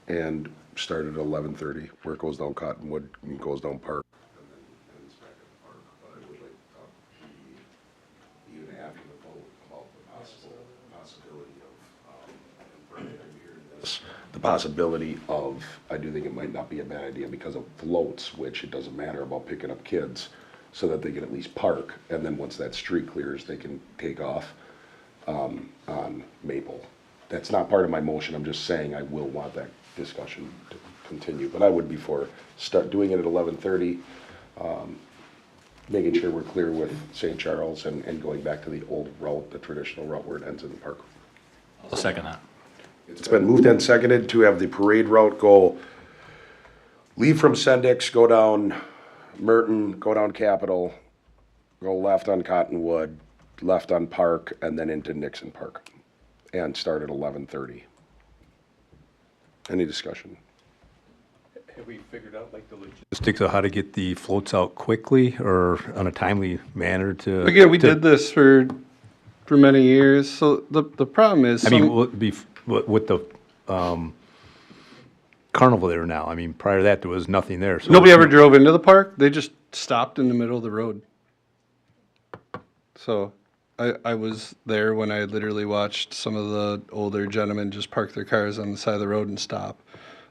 and start at 11:30, where it goes down Cottonwood and goes down Park. And then ends back at the park. But I would like to talk to you, even after the vote, about the possibility of, the possibility of, I do think it might not be a bad idea because of floats, which it doesn't matter about picking up kids, so that they can at least park, and then once that street clears, they can take off on Maple. That's not part of my motion, I'm just saying I will want that discussion to continue, but I would be for start doing it at 11:30, making sure we're clear with St. Charles and going back to the old route, the traditional route where it ends in the park. I'll second that. It's been moved and seconded to have the parade route go, leave from Sendix, go down Merton, go down Capitol, go left on Cottonwood, left on Park, and then into Nixon Park, and start at 11:30. Any discussion? Have we figured out like the logistics of how to get the floats out quickly or on a timely manner to? Again, we did this for many years, so the problem is. I mean, with the carnival there now, I mean, prior to that, there was nothing there. So Nobody ever drove into the park. They just stopped in the middle of the road. So I was there when I literally watched some of the older gentlemen just park their cars on the side of the road and stop.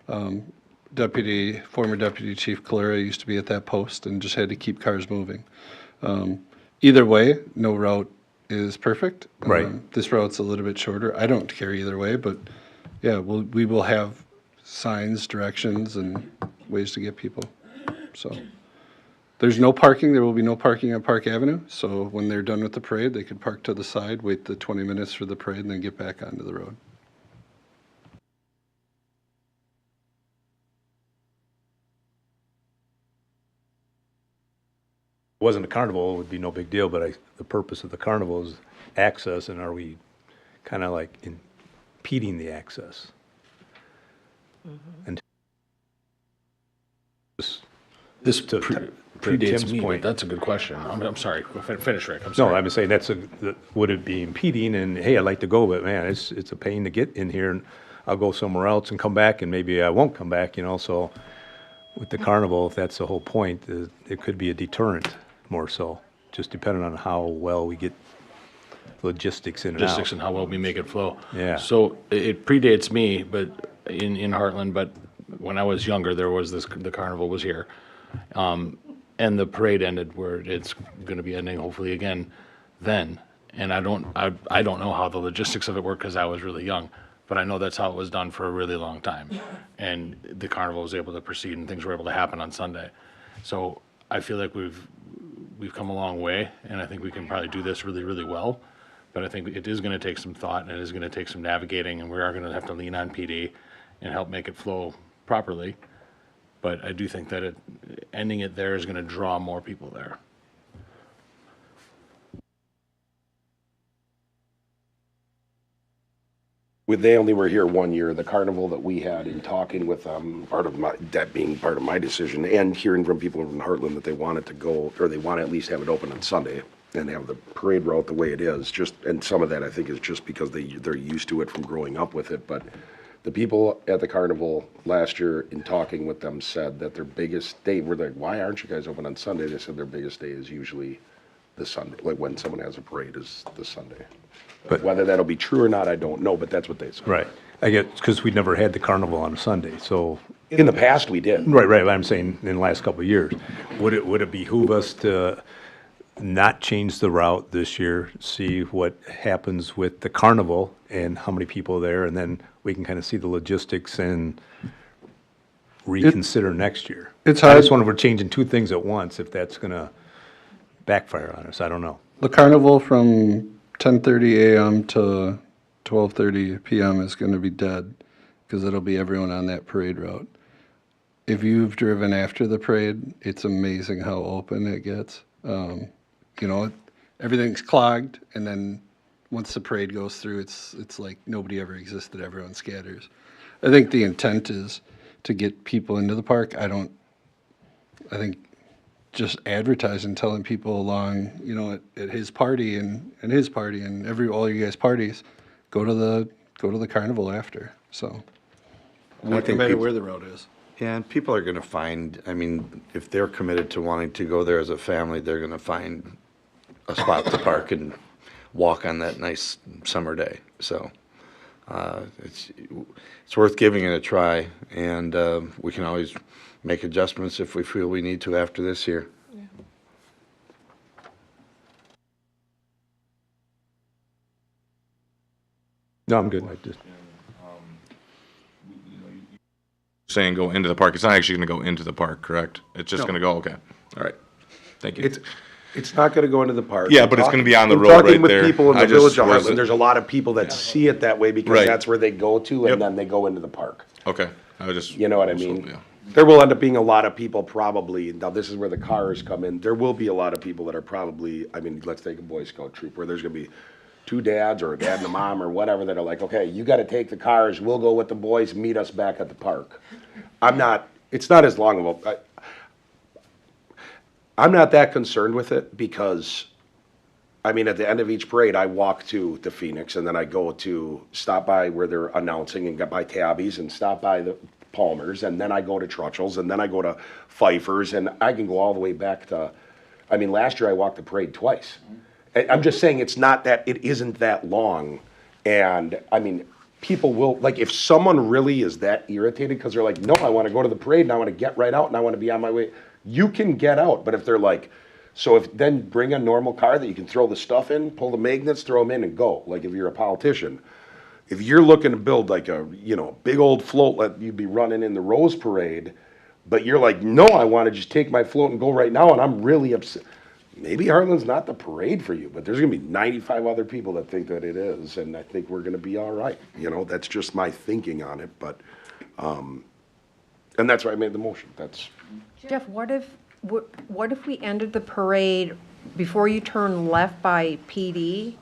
Former Deputy Chief Calera used to be at that post and just had to keep cars moving. Either way, no route is perfect. Right. This route's a little bit shorter. I don't care either way, but yeah, we will have signs, directions, and ways to get people. So there's no parking. There will be no parking on Park Avenue. So when they're done with the parade, they could park to the side, wait the 20 minutes for the parade, and then get back onto the road. It wasn't a carnival, it would be no big deal, but the purpose of the carnival is access, and are we kind of like impeding the access? And This to predates Tim's me, point. but that's a good question. I'm sorry. Finish, Rick. I'm sorry. No, I'm saying would it be impeding? And hey, I'd like to go, but man, it's a pain to get in here, and I'll go somewhere else and come back, and maybe I won't come back. So with the carnival, if that's the whole point, it could be a deterrent more so, just depending on how well we get logistics in and out. Logistics and how well we make it flow. Yeah. So it predates me, but in Hartland, but when I was younger, there was the carnival was here. And the parade ended where it's going to be ending hopefully again then. And I don't know how the logistics of it work because I was really young, but I know that's how it was done for a really long time. And the carnival was able to proceed and things were able to happen on Sunday. So I feel like we've come a long way, and I think we can probably do this really, really well. But I think it is going to take some thought, and it is going to take some navigating, and we are going to have to lean on PD and help make it flow properly. But I do think that ending it there is going to draw more people there. They only were here 1 year. The carnival that we had in talking with them, that being part of my decision, and hearing from people in Hartland that they wanted to go, or they want to at least have it open on Sunday and have the parade route the way it is. And some of that I think is just because they're used to it from growing up with it. But the people at the carnival last year, in talking with them, said that their biggest day, we're like, why aren't you guys open on Sunday? They said their biggest day is usually the Sunday, like when someone has a parade is the Sunday. But whether that'll be true or not, I don't know, but that's what they said. Right. I get, because we never had the carnival on a Sunday, so. In the past, we did. Right, I'm saying in the last couple of years. Would it behoove us to not change the route this year, see what happens with the carnival and how many people are there, and then we can kind of see the logistics and reconsider next year? It's I hard. just wonder if we're changing two things at once, if that's gonna backfire on us, I don't know. The carnival from 10:30 a.m. to 12:30 p.m. is going to be dead because it'll be everyone on that parade route. If you've driven after the parade, it's amazing how open it gets. Everything's clogged, and then once the parade goes through, it's like nobody ever existed. Everyone scatters. I think the intent is to get people into the park. I think just advertising, telling people along, at his party and his party and all you guys' parties, go to the carnival after. So I think no matter people- where the road is. Yeah, and people are gonna find, if they're committed to wanting to go there as a family, they're gonna find a spot to park and walk on that nice summer day. So, it's worth giving it a try, and, we can always make adjustments if we feel we need to after this year. No, I'm good, I just. Saying go into the park, it's not actually gonna go into the park, correct? It's just No. gonna go, okay, all right, thank you. It's not gonna go into the park. Yeah, but it's gonna be on the I'm road talking right with there. people in I the just village of wasn't- Hartland, there's a lot of people that see it that way because Right. that's where they go to, Yep. and then they go into the park. Okay, I was just. You know what I so, mean? yeah. There will end up being a lot of people probably, now this is where the cars come in, there will be a lot of people that are probably, let's take a Boy Scout troop, where there's gonna be two dads or a dad and a mom or whatever that are like, okay, you gotta take the cars, we'll go with the boys, meet us back at the park. I'm not it's not as long of a, I'm not that concerned with it because, I mean, at the end of each parade, I walk to the Phoenix and then I go to stop by where they're announcing and get by Tabby's and stop by the Palmer's and then I go to Truttschel's and then I go to Pfeiffer's and I can go all the way back to, I mean, last year I walked the parade twice. I'm just saying it's not that, it isn't that long. And I mean, people will, like, if someone really is that irritated because they're like, no, I want to go to the parade and I want to get right out and I want to be on my way, you can get out. But if they're like, so if then bring a normal car that you can throw the stuff in, pull the magnets, throw them in and go. Like if you're a politician, if you're looking to build like a, you know, big old float that you'd be running in the Rose Parade, but you're like, no, I want to just take my float and go right now and I'm really upset. Maybe Hartland's not the parade for you, but there's going to be 95 other people that think that it is, and I think we're going to be all right. You know, that's just my thinking on it, but, and that's why I made the motion. That's, Jeff, what if we ended the parade before you turn left by PD?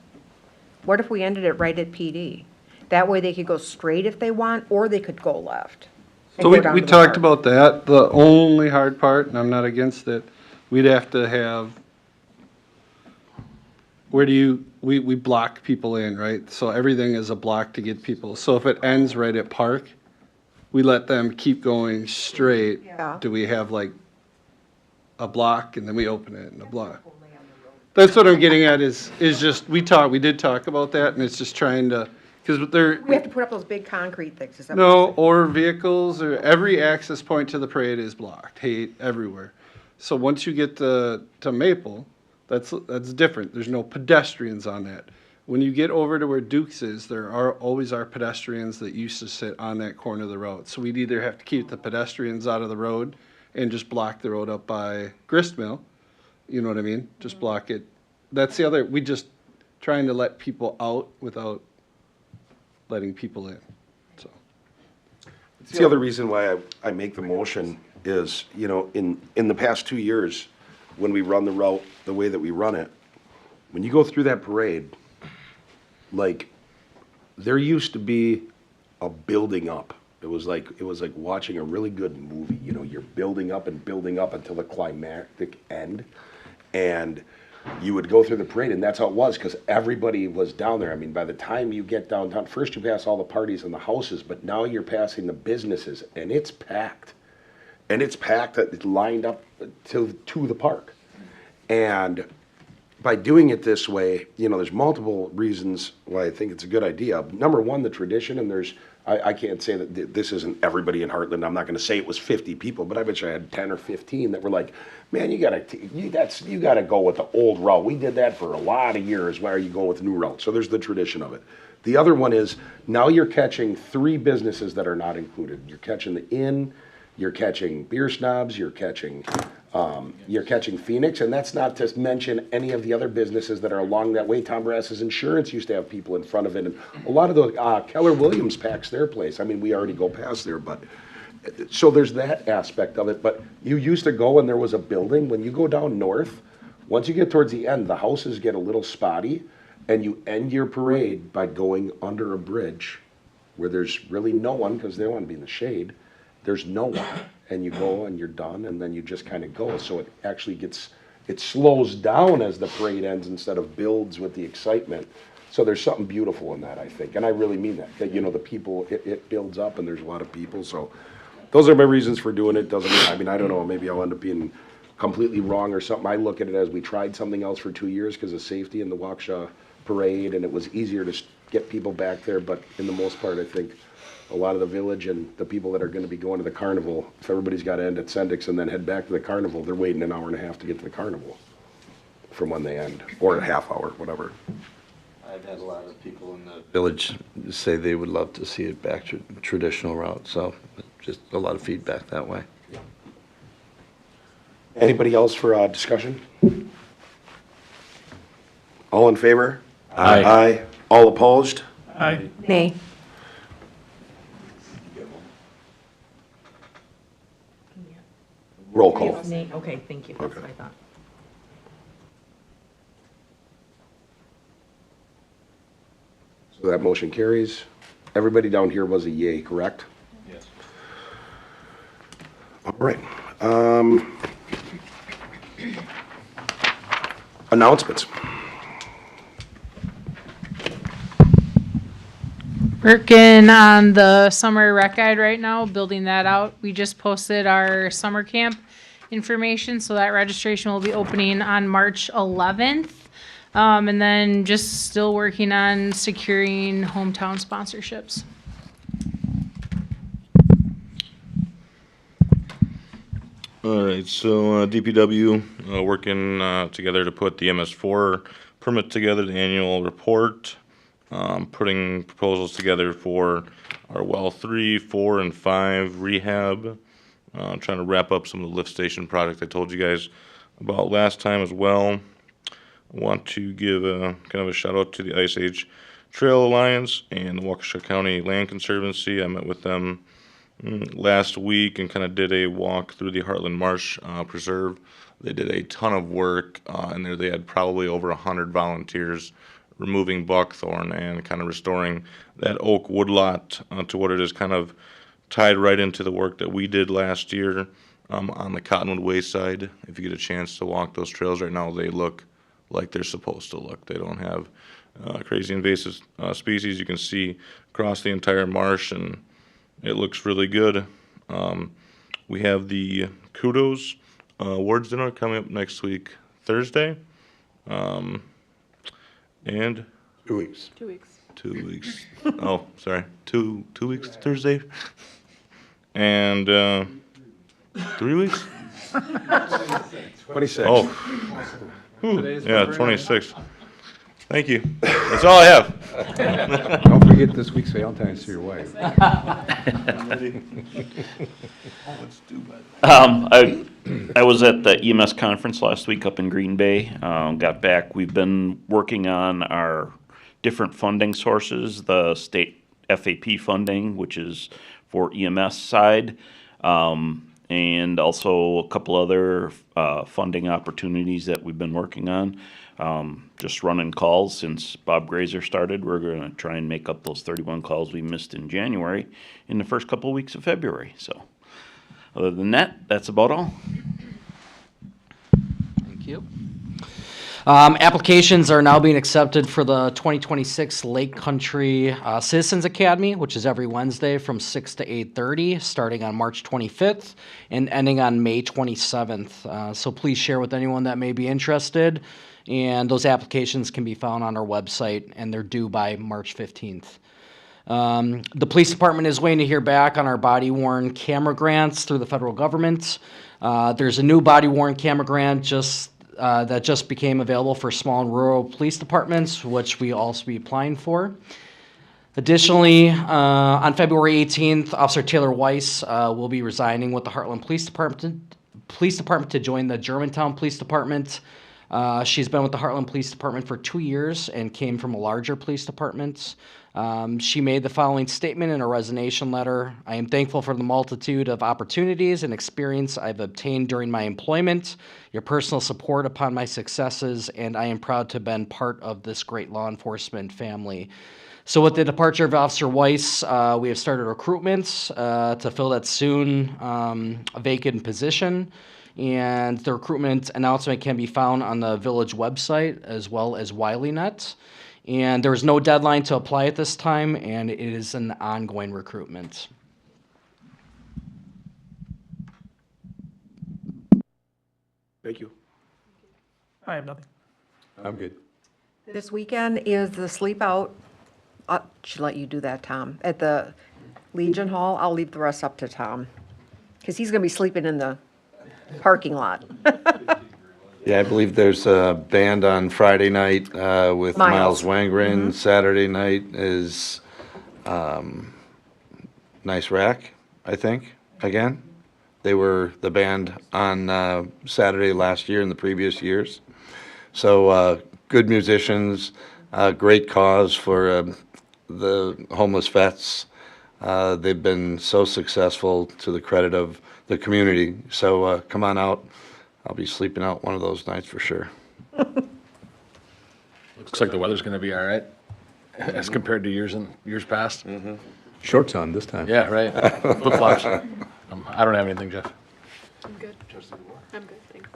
What if we ended it right at PD? That way they could go straight if they want, or they could go left. and So go down we to the talked park. about that. The only hard part, and I'm not against it, we'd have to have, where do you, we block people in, right? So everything is a block to get people. So if it ends right at Park, we let them keep going straight. Yeah. Do we have like a block and then we open it and a block? That's what I'm getting at is just, we did talk about that and it's just trying to, because they're, We have to put up those big concrete things. Is that what no, you're saying? or vehicles, or every access point to the parade is blocked, everywhere. So once you get to Maple, that's different. There's no pedestrians on that. When you get over to where Duke's is, there always are pedestrians that used to sit on that corner of the road. So we'd either have to keep the pedestrians out of the road and just block the road up by Gristmill. You know what I mean? Just block it. That's the other, we just trying to let people out without letting people in, so. it's the other reason why I make the motion is, you know, in the past 2 years, when we run the route the way that we run it, when you go through that parade, like, there used to be a building up. It was like watching a really good movie, you know, you're building up until the climactic end. And you would go through the parade, and that's how it was, because everybody was down there. I mean, by the time you get downtown, first you pass all the parties and the houses, but now you're passing the businesses, and it's packed. And it's packed, it's lined up to the park. And by doing it this way, you know, there's multiple reasons why I think it's a good idea. Number one, the tradition, and there's, I can't say that this isn't everybody in Hartland. I'm not going to say it was 50 people, but I bet you I had 10 or 15 that were like, man, you gotta go with the old route. We did that for a lot of years. Why are you going with the new route? So there's the tradition of it. The other one is now you're catching 3 businesses that are not included. You're catching the Inn, you're catching Beer Snobs, you're catching Phoenix, and that's not to mention any of the other businesses that are along that way. Tom Brass's Insurance used to have people in front of it, and a lot of those, Keller Williams packs their place. I mean, we already go past there, but, so there's that aspect of it, but you used to go and there was a building. When you go down north, once you get towards the end, the houses get a little spotty, and you end your parade by going under a bridge where there's really no one, because they don't want to be in the shade. There's no one, and you go and you're done, and then you just kind of go. So it actually it slows down as the parade ends instead of builds with the excitement. So there's something beautiful in that, I think, and I really mean that, you know, the people, it builds up and there's a lot of people. So those are my reasons for doing it. Doesn't mean, I mean, I don't know, maybe I'll end up being completely wrong or something. I look at it as we tried something else for 2 years because of safety in the Waukesha parade, and it was easier to get people back there, but in the most part, I think a lot of the village and the people that are going to be going to the carnival, if everybody's got to end at Sendik's and then head back to the carnival, they're waiting an hour and a half to get to the carnival from when they end, or a half hour, whatever. I've had a lot of people in the village say they would love to see it back to traditional route, so just a lot of feedback that way. Anybody else for discussion? All in favor? Aye. Aye. All opposed? Aye. Nay. Roll call. Okay, thank you, that's what I thought. So that motion carries. Everybody down here was a yay, correct? Yes. All right. Announcements. Working on the summer rec guide right now, building that out. We just posted our summer camp information, so that registration will be opening on March 11th. And then just still working on securing hometown sponsorships. All right, so DPW working together to put the MS4 permit together, the annual report, putting proposals together for our well 3, 4, and 5 rehab, trying to wrap up some of the lift station project I told you guys about last time as well. I want to give a kind of a shout out to the Ice Age Trail Alliance and the Waukesha County Land Conservancy. I met with them last week and kind of did a walk through the Hartland Marsh Preserve. They did a ton of work in there. They had probably over 100 volunteers removing buckthorn and kind of restoring that oak woodlot to what it is, kind of tied right into the work that we did last year on the Cottonwood Wayside. If you get a chance to walk those trails right now, they look like they're supposed to look. They don't have crazy invasive species. You can see across the entire marsh, and it looks really good. We have the Kudos Awards dinner coming up next week, Thursday. And 2 weeks. 2 weeks. 2 weeks. Oh, sorry. 2 weeks Thursday. And 3 weeks? 26. Oh. Whew, yeah, 26. Thank you. That's all I have. Don't forget this week's Valentine's to your wife. I was at the EMS conference last week up in Green Bay. Got back. We've been working on our different funding sources, the state FAP funding, which is for EMS side, and also a couple other funding opportunities that we've been working on. Just running calls since Bob Grazer started. We're going to try and make up those 31 calls we missed in January in the first couple of weeks of February. So other than that, that's about all. Thank you. Applications are now being accepted for the 2026 Lake Country Citizens Academy, which is every Wednesday from 6 to 8:30, starting on March 25th and ending on May 27th. So please share with anyone that may be interested. And those applications can be found on our website, and they're due by March 15th. The police department is waiting to hear back on our body-worn camera grants through the federal government. There's a new body-worn camera grant that just became available for small and rural police departments, which we also be applying for. Additionally, on February 18th, Officer Taylor Weiss will be resigning with the Hartland Police Department to join the Germantown Police Department. She's been with the Hartland Police Department for 2 years and came from a larger police department. She made the following statement in her resignation letter. I am thankful for the multitude of opportunities and experience I've obtained during my employment, your personal support upon my successes, and I am proud to have been part of this great law enforcement family. So with the departure of Officer Weiss, we have started recruitment to fill that soon vacant position. And the recruitment announcement can be found on the village website as well as WileyNet. And there is no deadline to apply at this time, and it is an ongoing recruitment. Thank you. I have nothing. I'm good. This weekend is the sleep out. Should let you do that, Tom. At the Legion Hall, I'll leave the rest up to Tom. Because he's going to be sleeping in the parking lot. Yeah, I believe there's a band on Friday night with Miles Wangren. Mm-hmm. Saturday night is Nice Rack, I think, again. They were the band on Saturday last year and the previous years. So good musicians, great cause for the homeless vets. They've been so successful to the credit of the community. So come on out. I'll be sleeping out one of those nights for sure. Looks like the weather's gonna be all right, as compared to years past. Shorts on this time. Yeah, right. Flip-flops. I don't have anything, Jeff. I'm good. I'm good, thanks.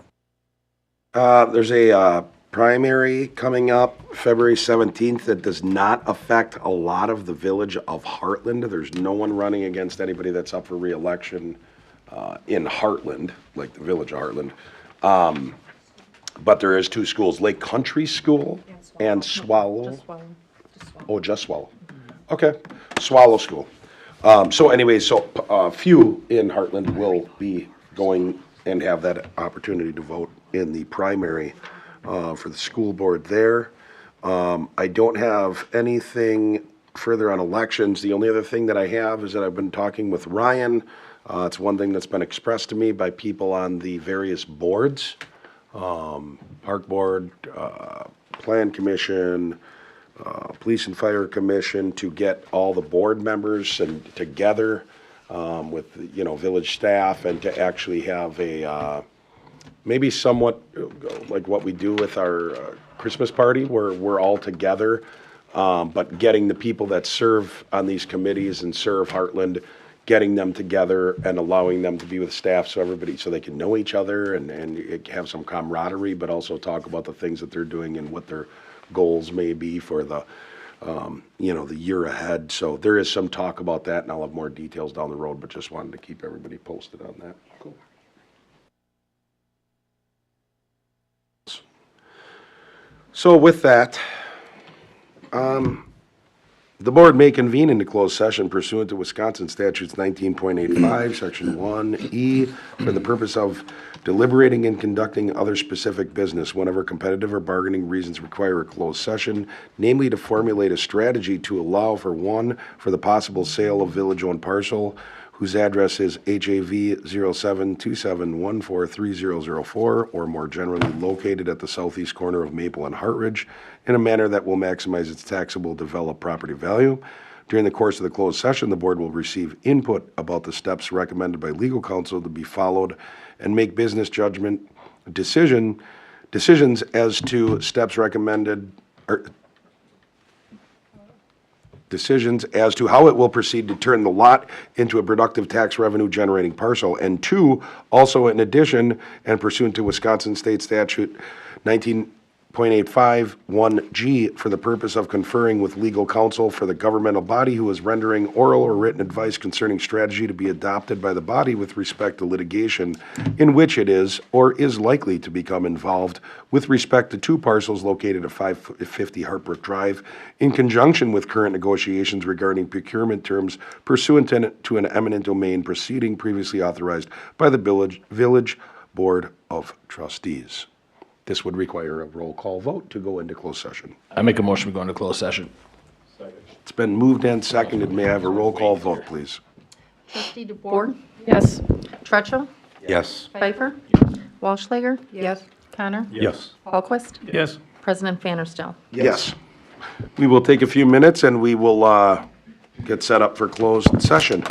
There's a primary coming up February 17th that does not affect a lot of the village of Hartland. There's no one running against anybody that's up for reelection in Hartland, like the village of Hartland. But there is two schools, Lake Country School and Swallow. Just Swallow. Oh, just Swallow. Okay, Swallow School. So anyway, so a few in Hartland will be going and have that opportunity to vote in the primary for the school board there. I don't have anything further on elections. The only other thing that I have is that I've been talking with Ryan. It's one thing that's been expressed to me by people on the various boards, Park Board, Plan Commission, Police and Fire Commission, to get all the board members and together with, village staff, and to actually have a, maybe somewhat like what we do with our Christmas party, where we're all together, but getting the people that serve on these committees and serve Heartland, getting them together and allowing them to be with staff so they can know each other and have some camaraderie, but also talk about the things that they're doing and what their goals may be for the, the year ahead. So there is some talk about that, and I'll have more details down the road, but just wanted to keep everybody posted on that. Cool. So with that, the board may convene into closed session pursuant to Wisconsin statutes 19.85, section 1E, for the purpose of deliberating and conducting other specific business whenever competitive or bargaining reasons require a closed session, namely to formulate a strategy to allow for the possible sale of village-owned parcel whose address is HAV 0727143004, or more generally located at the southeast corner of Maple and Hartridge, in a manner that will maximize its taxable developed property value. During the course of the closed session, the board will receive input about the steps recommended by legal counsel to be followed and make business judgment decisions as to steps recommended, or decisions as to how it will proceed to turn the lot into a productive tax revenue generating parcel. And two, also in addition and pursuant to Wisconsin State Statute 19.85 1G, for the purpose of conferring with legal counsel for the governmental body who is rendering oral or written advice concerning strategy to be adopted by the body with respect to litigation in which it is or is likely to become involved with respect to two parcels located at 550 Hartbrook Drive, in conjunction with current negotiations regarding procurement terms pursuant to an eminent domain proceeding previously authorized by the Village Board of Trustees. This would require a roll call vote to go into closed session. I make a motion to go into closed session. It's been moved and seconded. May I have a roll call vote, please? Trustee DeBoer? Yes. Trutschel? Yes. Pfeiffer? Walschlager? Yes. Connor? Yes. Hallquist? Yes. President Vanderstel? Yes. We will take a few minutes and we will get set up for closed session.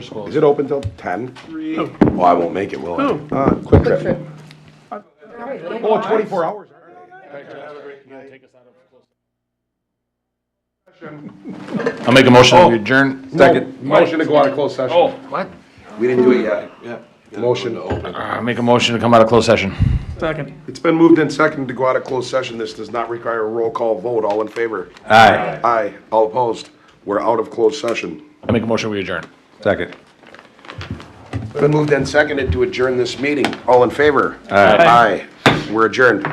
Doors closed. Is it open till 10? Oh, I won't make it, will I? Quick Trip. Oh, 24 hours. I'll make a motion to adjourn. Second. Motion to go out of closed session. Oh, what? We didn't do it yet. Yeah. Motion to open. Make a motion to come out of closed session. Second. It's been moved and seconded to go out of closed session. This does not require a roll call vote. All in favor? Aye. Aye. All opposed? We're out of closed session. I make a motion we adjourn. Second. Been moved and seconded to adjourn this meeting. All in favor? Aye. Aye. We're adjourned.